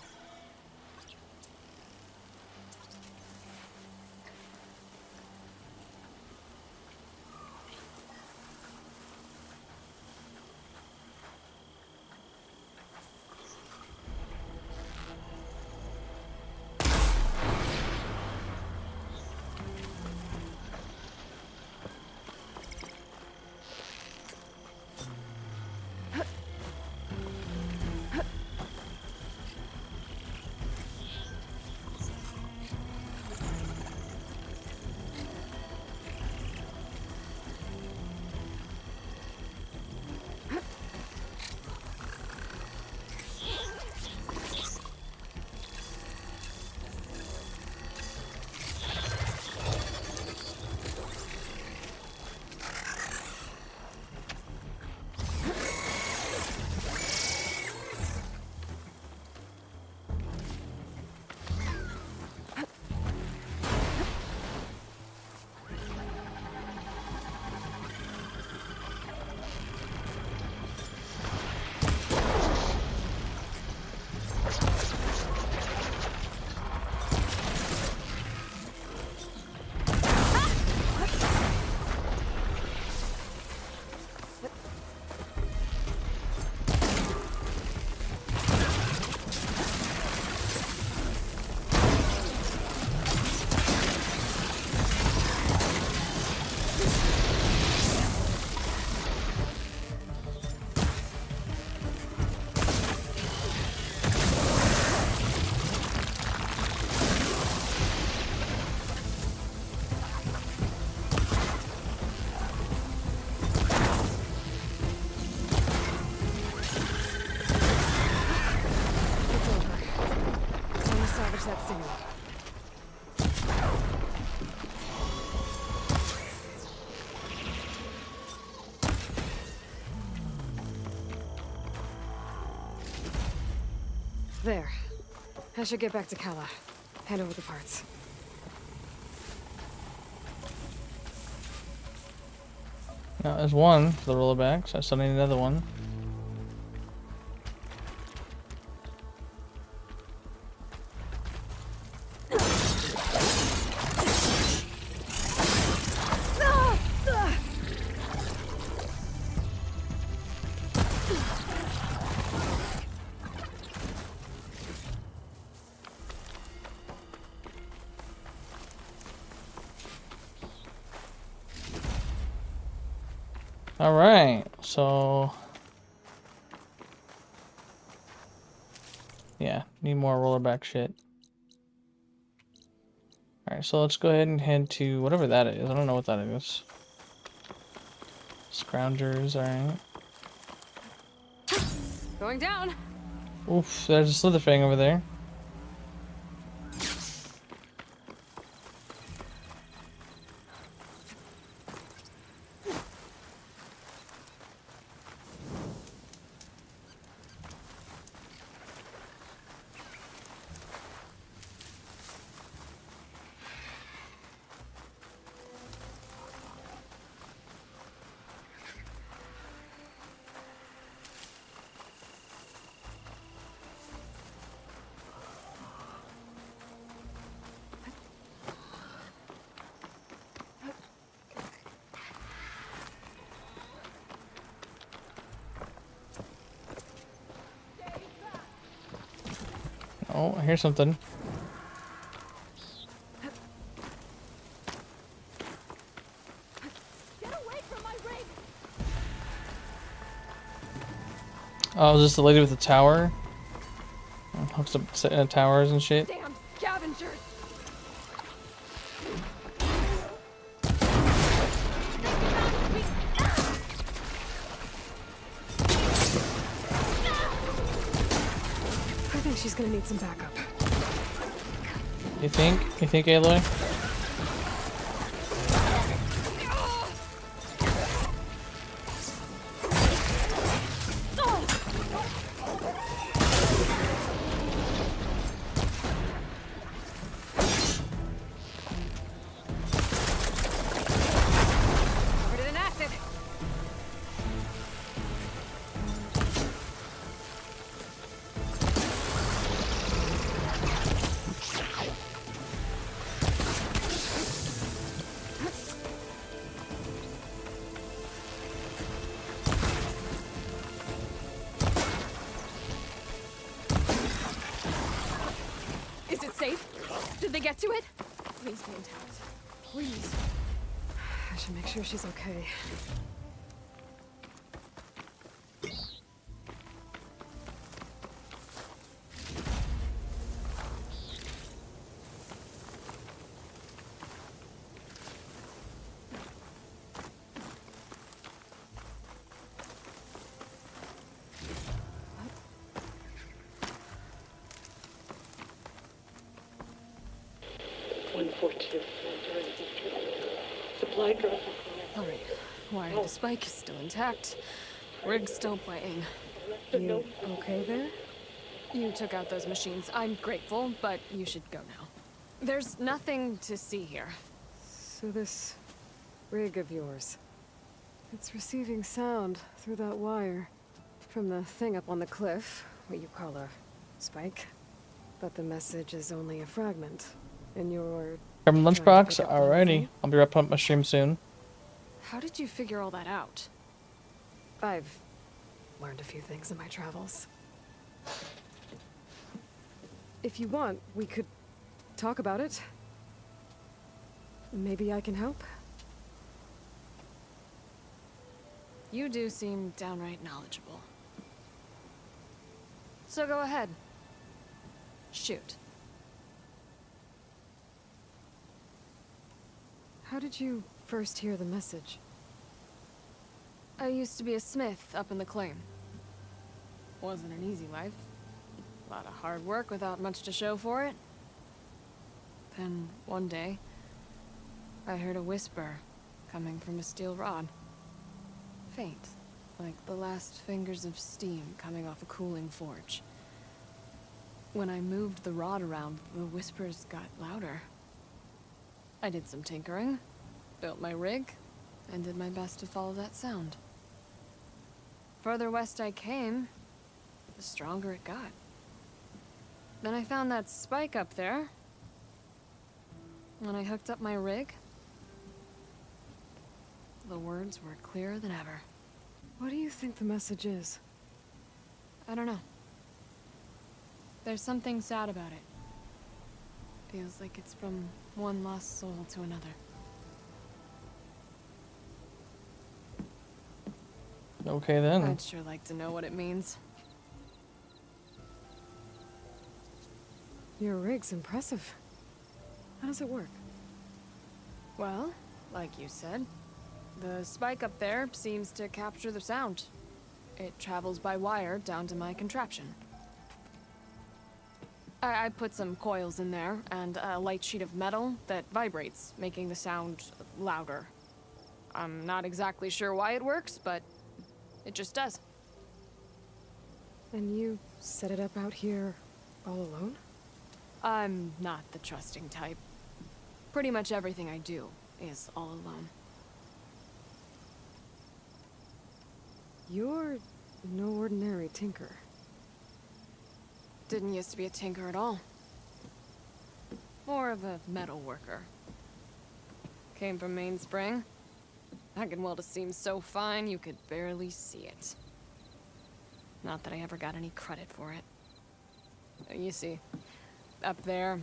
that signal. There. I should get back to Kala. Hand over the parts. Now, there's one for the rollerback, so I still need another one. Alright, so... yeah, need more rollerback shit. Alright, so let's go ahead and head to whatever that is. I don't know what that is. Scroungers, alright. Going down. Oof, there's a Slitherfang over there. Oh, I hear something. Oh, is this the lady with the tower? Hooks up towers and shit. Damn scavengers! I think she's gonna need some backup. You think? You think, Aloy? Covered in acid. Is it safe? Did they get to it? Please be intact. Please. I should make sure she's okay. Supply drop. Alright. Wire to spike is still intact. Rig's still playing. You okay there? You took out those machines. I'm grateful, but you should go now. There's nothing to see here. So this rig of yours, it's receiving sound through that wire from the thing up on the cliff, what you call a spike. But the message is only a fragment. And you're From lunchbox? Alrighty. I'll be wrapping up my stream soon. How did you figure all that out? I've learned a few things in my travels. If you want, we could talk about it. Maybe I can help? You do seem downright knowledgeable. So go ahead. Shoot. How did you first hear the message? I used to be a smith up in the claim. Wasn't an easy life. A lot of hard work without much to show for it. and one day, I heard a whisper coming from a steel rod. Faint, like the last fingers of steam coming off a cooling forge. When I moved the rod around, the whispers got louder. I did some tinkering, built my rig, and did my best to follow that sound. Further west I came, the stronger it got. Then I found that spike up there. When I hooked up my rig, the words were clearer than ever. What do you think the message is? I don't know. There's something sad about it. Feels like it's from one lost soul to another. Okay then. I'd sure like to know what it means. Your rig's impressive. How does it work? Well, like you said, the spike up there seems to capture the sound. It travels by wire down to my contraption. I put some coils in there and a light sheet of metal that vibrates, making the sound louder. I'm not exactly sure why it works, but it just does. And you set it up out here all alone? I'm not the trusting type. Pretty much everything I do is all alone. You're no ordinary tinker. Didn't used to be a tinker at all. More of a metal worker. Came from Mainspring. I can weld a seam so fine you could barely see it. Not that I ever got any credit for it. You see, up there,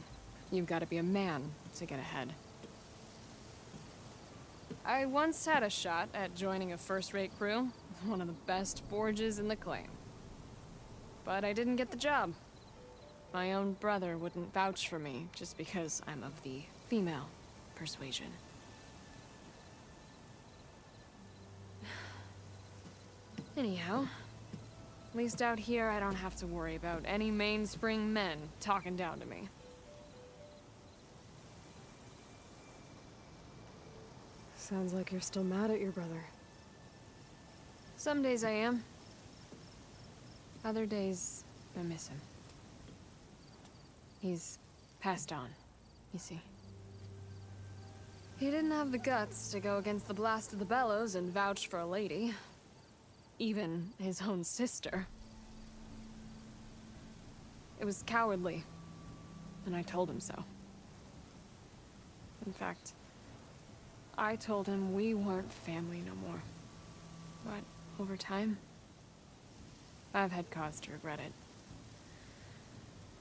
you've got to be a man to get ahead. I once had a shot at joining a first-rate crew, one of the best forges in the claim. But I didn't get the job. My own brother wouldn't vouch for me just because I'm of the female persuasion. Anyhow, at least out here I don't have to worry about any Mainspring men talking down to me. Sounds like you're still mad at your brother. Some days I am. Other days, I miss him. He's passed on, you see. He didn't have the guts to go against the blast of the bellows and vouch for a lady. Even his own sister. It was cowardly, and I told him so. In fact, I told him we weren't family no more. But over time, I've had cause to regret it.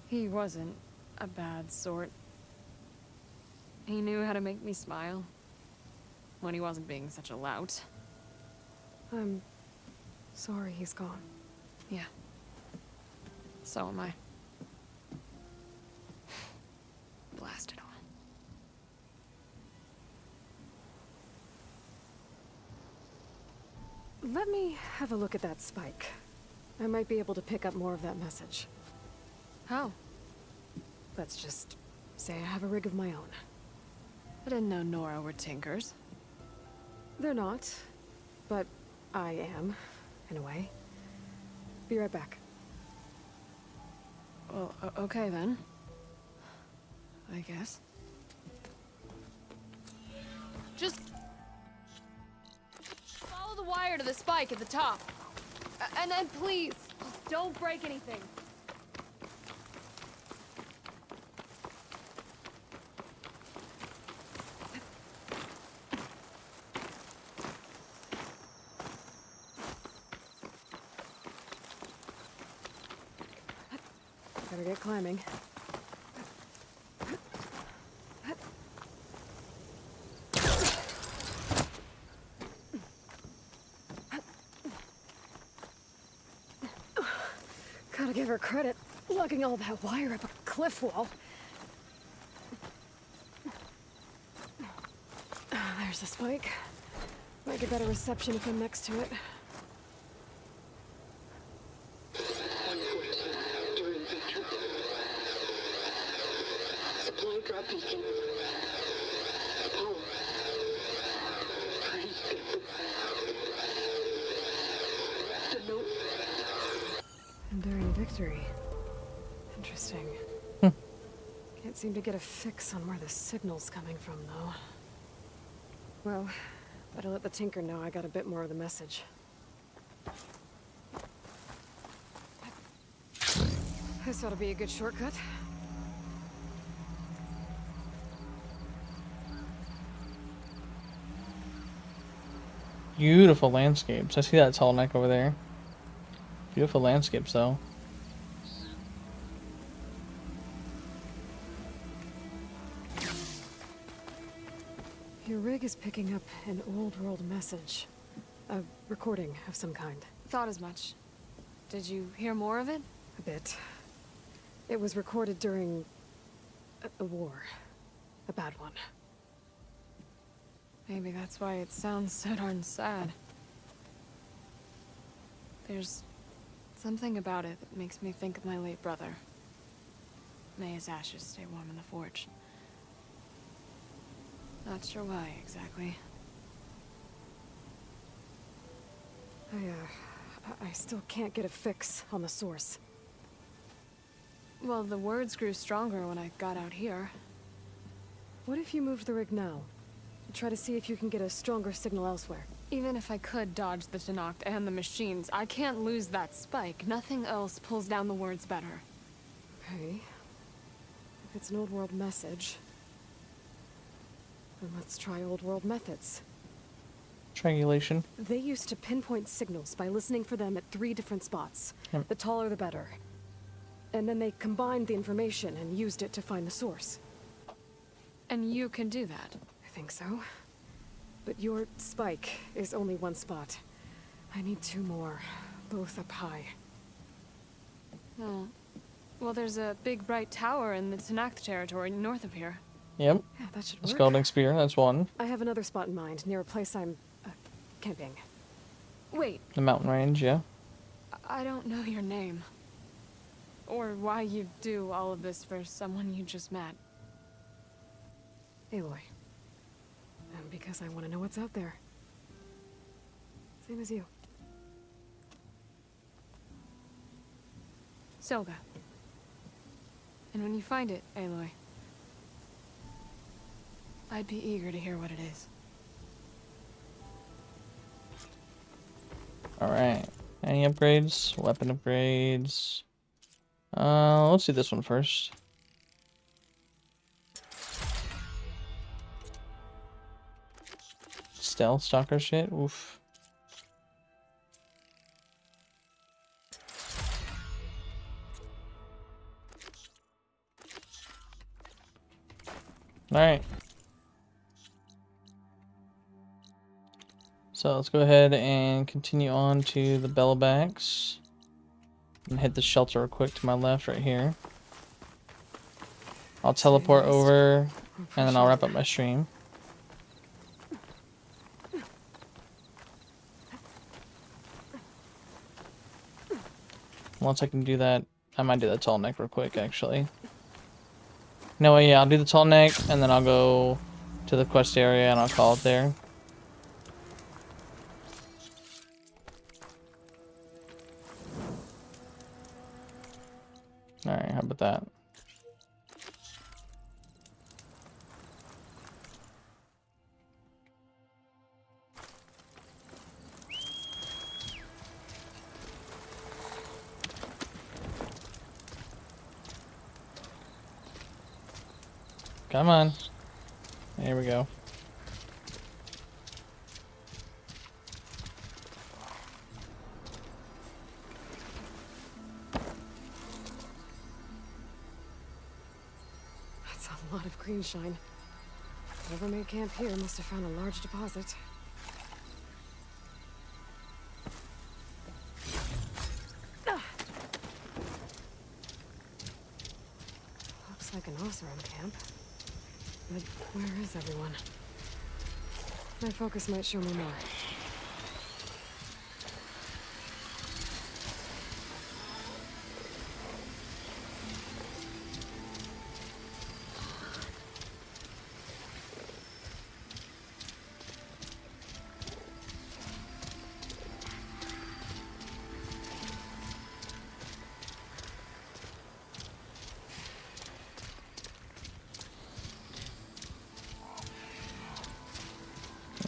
He wasn't a bad sort. He knew how to make me smile when he wasn't being such a lout. I'm sorry he's gone. Yeah. So am I. Blast it all. Let me have a look at that spike. I might be able to pick up more of that message. How? Let's just say I have a rig of my own. I didn't know Nora were tinkers. They're not, but I am, in a way. Be right back. Well, okay then. I guess. Just follow the wire to the spike at the top. And then please, just don't break anything. Better get climbing. Gotta give her credit, lugging all that wire up a cliff wall. There's the spike. Might get better reception if I'm next to it. Supply drop Enduring victory. Interesting. Can't seem to get a fix on where the signal's coming from, though. Well, better let the Tinker know I got a bit more of the message. This ought to be a good shortcut. Beautiful landscapes. I see that tall neck over there. Beautiful landscapes, though. Your rig is picking up an old world message. A recording of some kind. Thought as much. Did you hear more of it? A bit. It was recorded during a war. A bad one. Maybe that's why it sounds so darn sad. There's something about it that makes me think of my late brother. May his ashes stay warm in the forge. Not sure why, exactly. I still can't get a fix on the source. Well, the words grew stronger when I got out here. What if you moved the rig now? Try to see if you can get a stronger signal elsewhere. Even if I could dodge the Tenakth and the machines, I can't lose that spike. Nothing else pulls down the words better. Okay. If it's an old world message, then let's try old world methods. Triangulation. They used to pinpoint signals by listening for them at 3 different spots. Yep. The taller the better. And then they combined the information and used it to find the source. And you can do that? I think so. But your spike is only 1 spot. I need 2 more, both up high. Oh. Well, there's a big bright tower in the Tenakth territory north of here. Yep. Yeah, that should The work. Scalding Spear, that's one. I have another spot in mind, near a place I'm camping. Wait, The mountain range, yeah. I don't know your name. Or why you do all of this for someone you just met. Aloy. And because I want to know what's out there. Same as you. Silga. And when you find it, Aloy, I'd be eager to hear what it is. Alright. Any upgrades? Weapon upgrades. Let's do this one first. Stealth stalker shit. Oof. Alright. So let's go ahead and continue on to the Bellowbacks. And hit the shelter real quick to my left right here. I'll teleport over and then I'll wrap up my stream. Once I can do that, I might do the tall neck real quick actually. No, yeah, I'll do the tall neck and then I'll go to the quest area and I'll call it there. Alright, how about that? Come on. There we go. That's a lot of green shine. Whoever made camp here must have found a large deposit. Looks like an Oseram camp. But where is everyone? My focus might show me more.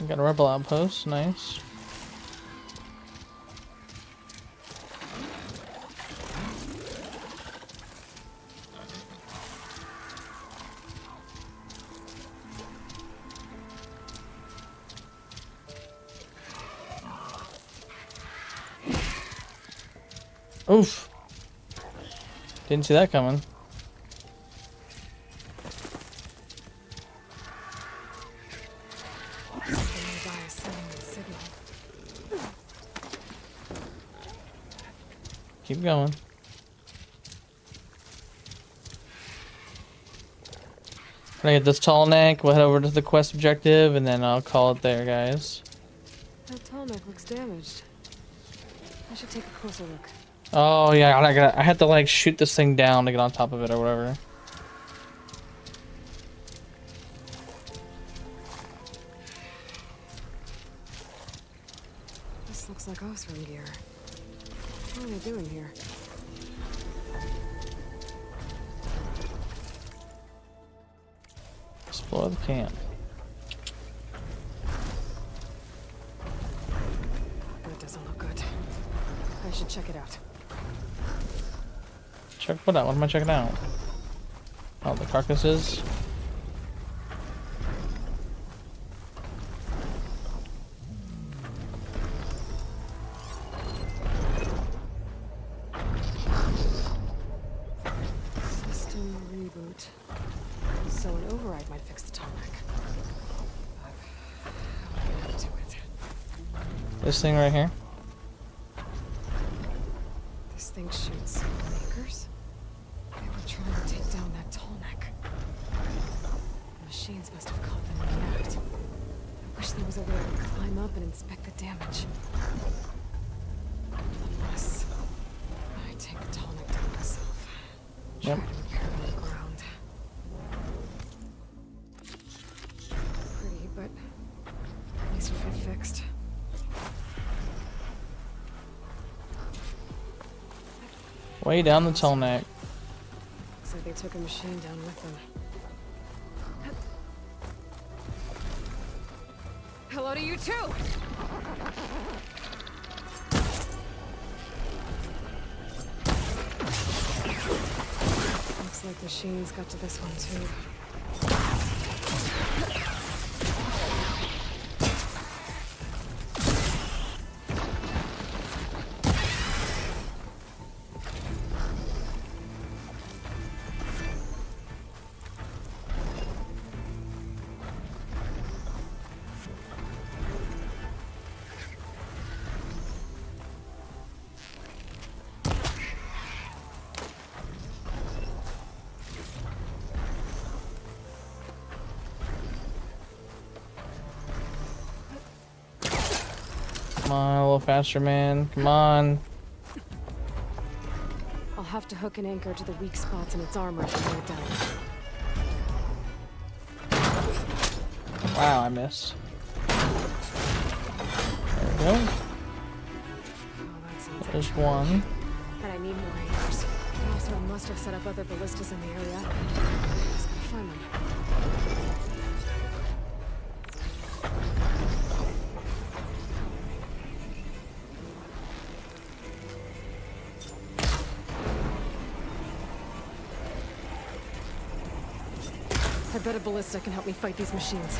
Got a rebel outpost, nice. Oof. Didn't see that coming. Keep going. When I get this tall neck, we'll head over to the quest objective, and then I'll call it there, guys. That tall neck looks damaged. I should take a closer look. Oh yeah, I had to like shoot this thing down to get on top of it or whatever. This looks like Osram gear. What are they doing here? Explore the camp. That doesn't look good. I should check it out. Check what out? What am I checking out? Oh, the carcasses. System reboot. So an override might fix the tall neck. How do I get to it? This thing right here. This thing shoots anchors? They were trying to take down that tall neck. The machines must have caught them in the act. I wish there was a way to climb up and inspect the damage. Unless I take the tall neck down myself. Yep. Try to repair it on the ground. Pretty, but at least we'll get fixed. Way down the tall neck. Looks like they took a machine down with them. Hello to you too! Looks like the machines got to this one too. Come on, a little faster, man. Come on. I'll have to hook an anchor to the weak spots in its armor to bring it down. Wow, I missed. There we go. There's one. And I need more anchors. Also, must have set up other ballistas in the area. Just gotta find them. I bet a ballista can help me fight these machines.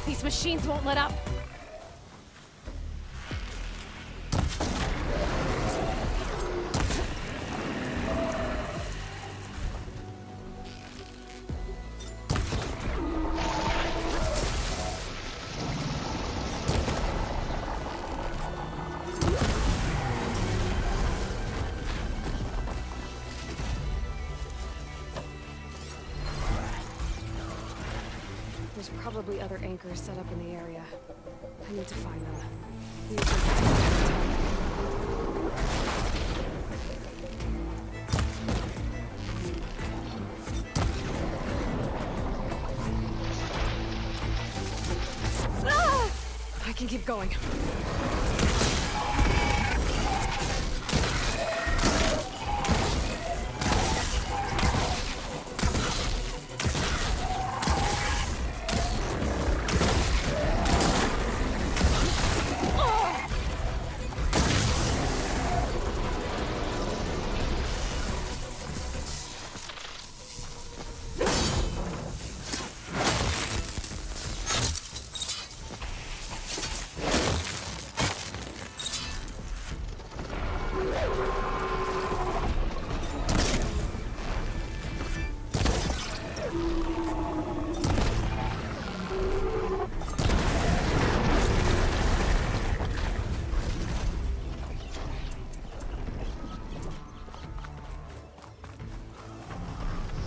These machines won't let up. There's probably other anchors set up in the area. I need to find them. Use them to take I can keep going.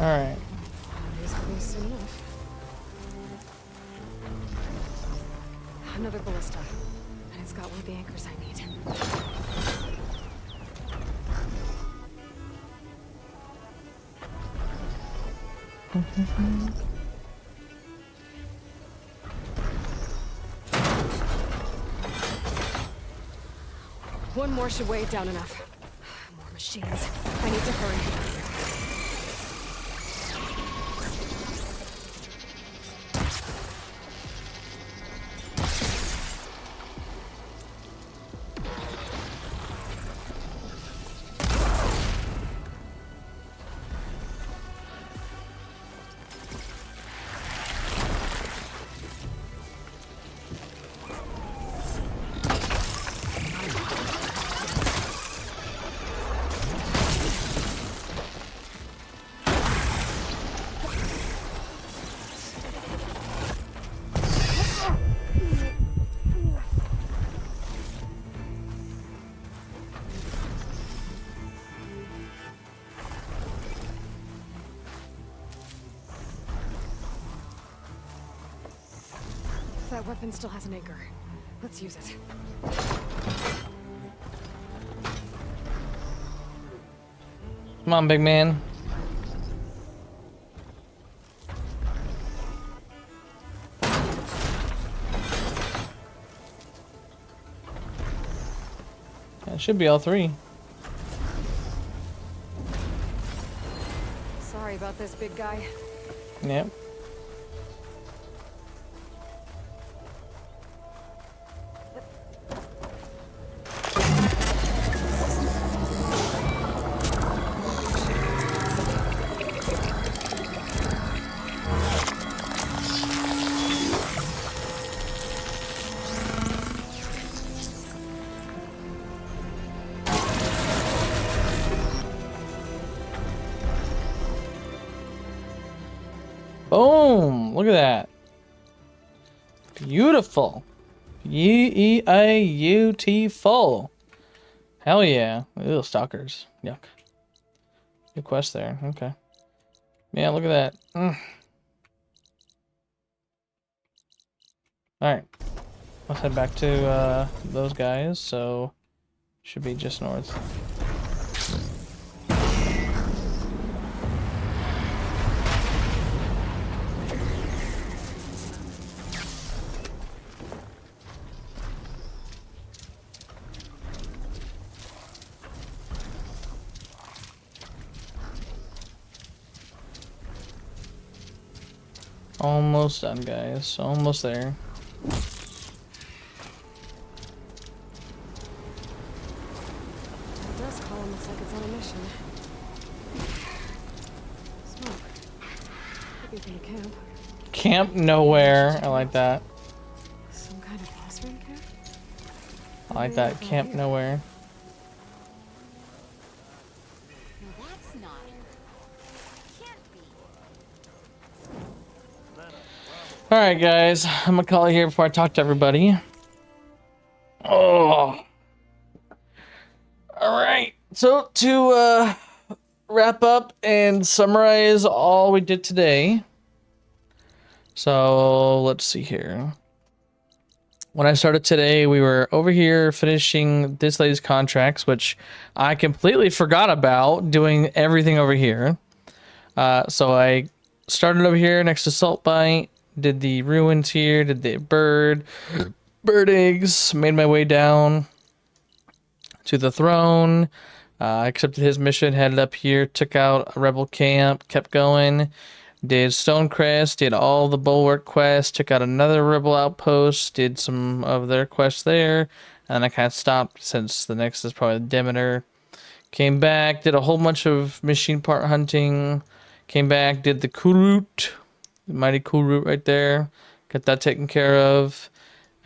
Alright. Basically soon enough. Another ballista. And it's got one of the anchors I need. One more should weigh it down enough. More machines. I need to hurry. That weapon still has an anchor. Let's use it. Come on, big man. That should be all three. Sorry about this, big guy. Yep. Boom! Look at that. Beautiful. Beautiful. Hell yeah. Ew, stalkers. Yuck. Good quest there. Okay. Yeah, look at that. Alright. Let's head back to those guys. So, should be just north. Almost done, guys. Almost there. That dust column looks like it's on a mission. Smoke. Could be from a camp. Camp nowhere. I like that. Some kind of fostering camp? I like that. Camp nowhere. That's not her. Can't be. Alright, guys. I'm gonna call it here before I talk to everybody. Oh. Alright. So, to wrap up and summarize all we did today. So, let's see here. when I started today, we were over here finishing this lady's contracts, which I completely forgot about doing everything over here. So I started over here next to Saltbite, did the ruins here, did the bird eggs, made my way down to the throne, accepted his mission, headed up here, took out a rebel camp, kept going, did Stonecrest, did all the bulwark quests, took out another rebel outpost, did some of their quests there, and I kind of stopped since the next is probably the Demeter. Came back, did a whole bunch of machine part hunting, came back, did the Kurut, mighty Kurut right there, got that taken care of.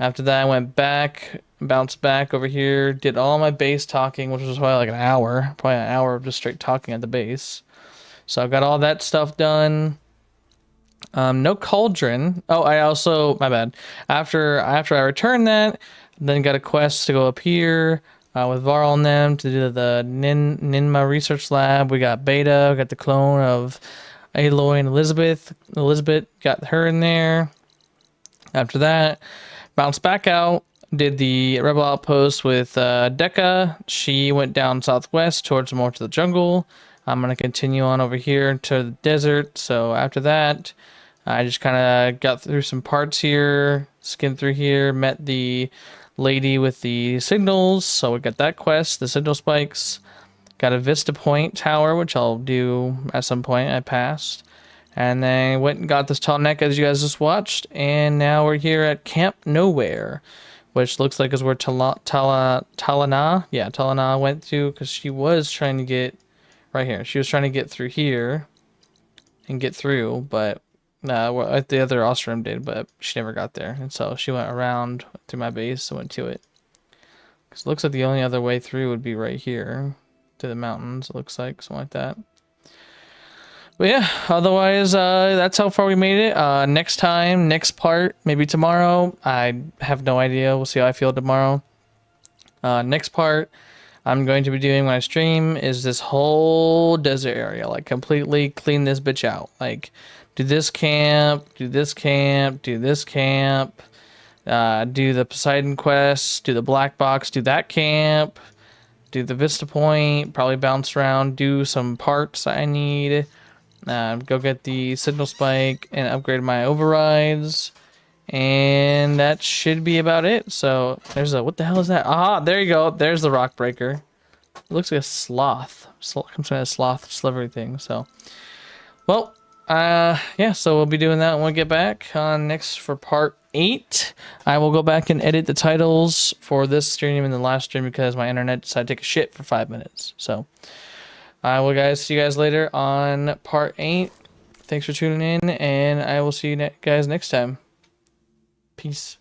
After that, I went back, bounced back over here, did all my base talking, which was probably like probably an hour of just straight talking at the base. So I got all that stuff done. No cauldron. Oh, I also, my bad. After I returned that, then got a quest to go up here with Varl and them to do the Ninma research lab. We got Beta, we got the clone of Aloy and Elizabeth. Elizabeth got her in there. After that, bounced back out, did the rebel outpost with Dekka. She went down southwest towards more to the jungle. I'm going to continue on over here to the desert. So after that, I just kind of got through some parts here, skimmed through here, met the lady with the signals. So we got that quest, the signal spikes. Got a Vista Point tower, which I'll do at some point. I passed. And then went and got this tall neck as you guys just watched. And now we're here at Camp Nowhere, which looks like is where Talana went to, because she was trying to get right here. She was trying to get through here and get through, but the other Ostrom did, but she never got there. And so she went around through my base and went to it. Because it looks like the only other way through would be right here to the mountains, it looks like, something like that. But yeah, otherwise, that's how far we made it. Next time, next part, maybe tomorrow. I have no idea. We'll see how I feel tomorrow. Next part I'm going to be doing when I stream is this whole desert area. Like, completely clean this bitch out. Like, do this camp, do this camp, do this camp. Do the Poseidon quest, do the black box, do that camp. Do the Vista Point, probably bounce around, do some parts I need. Go get the signal spike and upgrade my overrides, and that should be about it. So there's a, what the hell is that? Aha, there you go. There's the rock breaker. It looks like a sloth, some kind of sloth slivery thing. So, well, yeah. So we'll be doing that when we get back on next for part 8. I will go back and edit the titles for this stream and the last stream because my internet decided to take a shit for 5 minutes. So. I will see you guys later on part 8. Thanks for tuning in, and I will see you guys next time. Peace.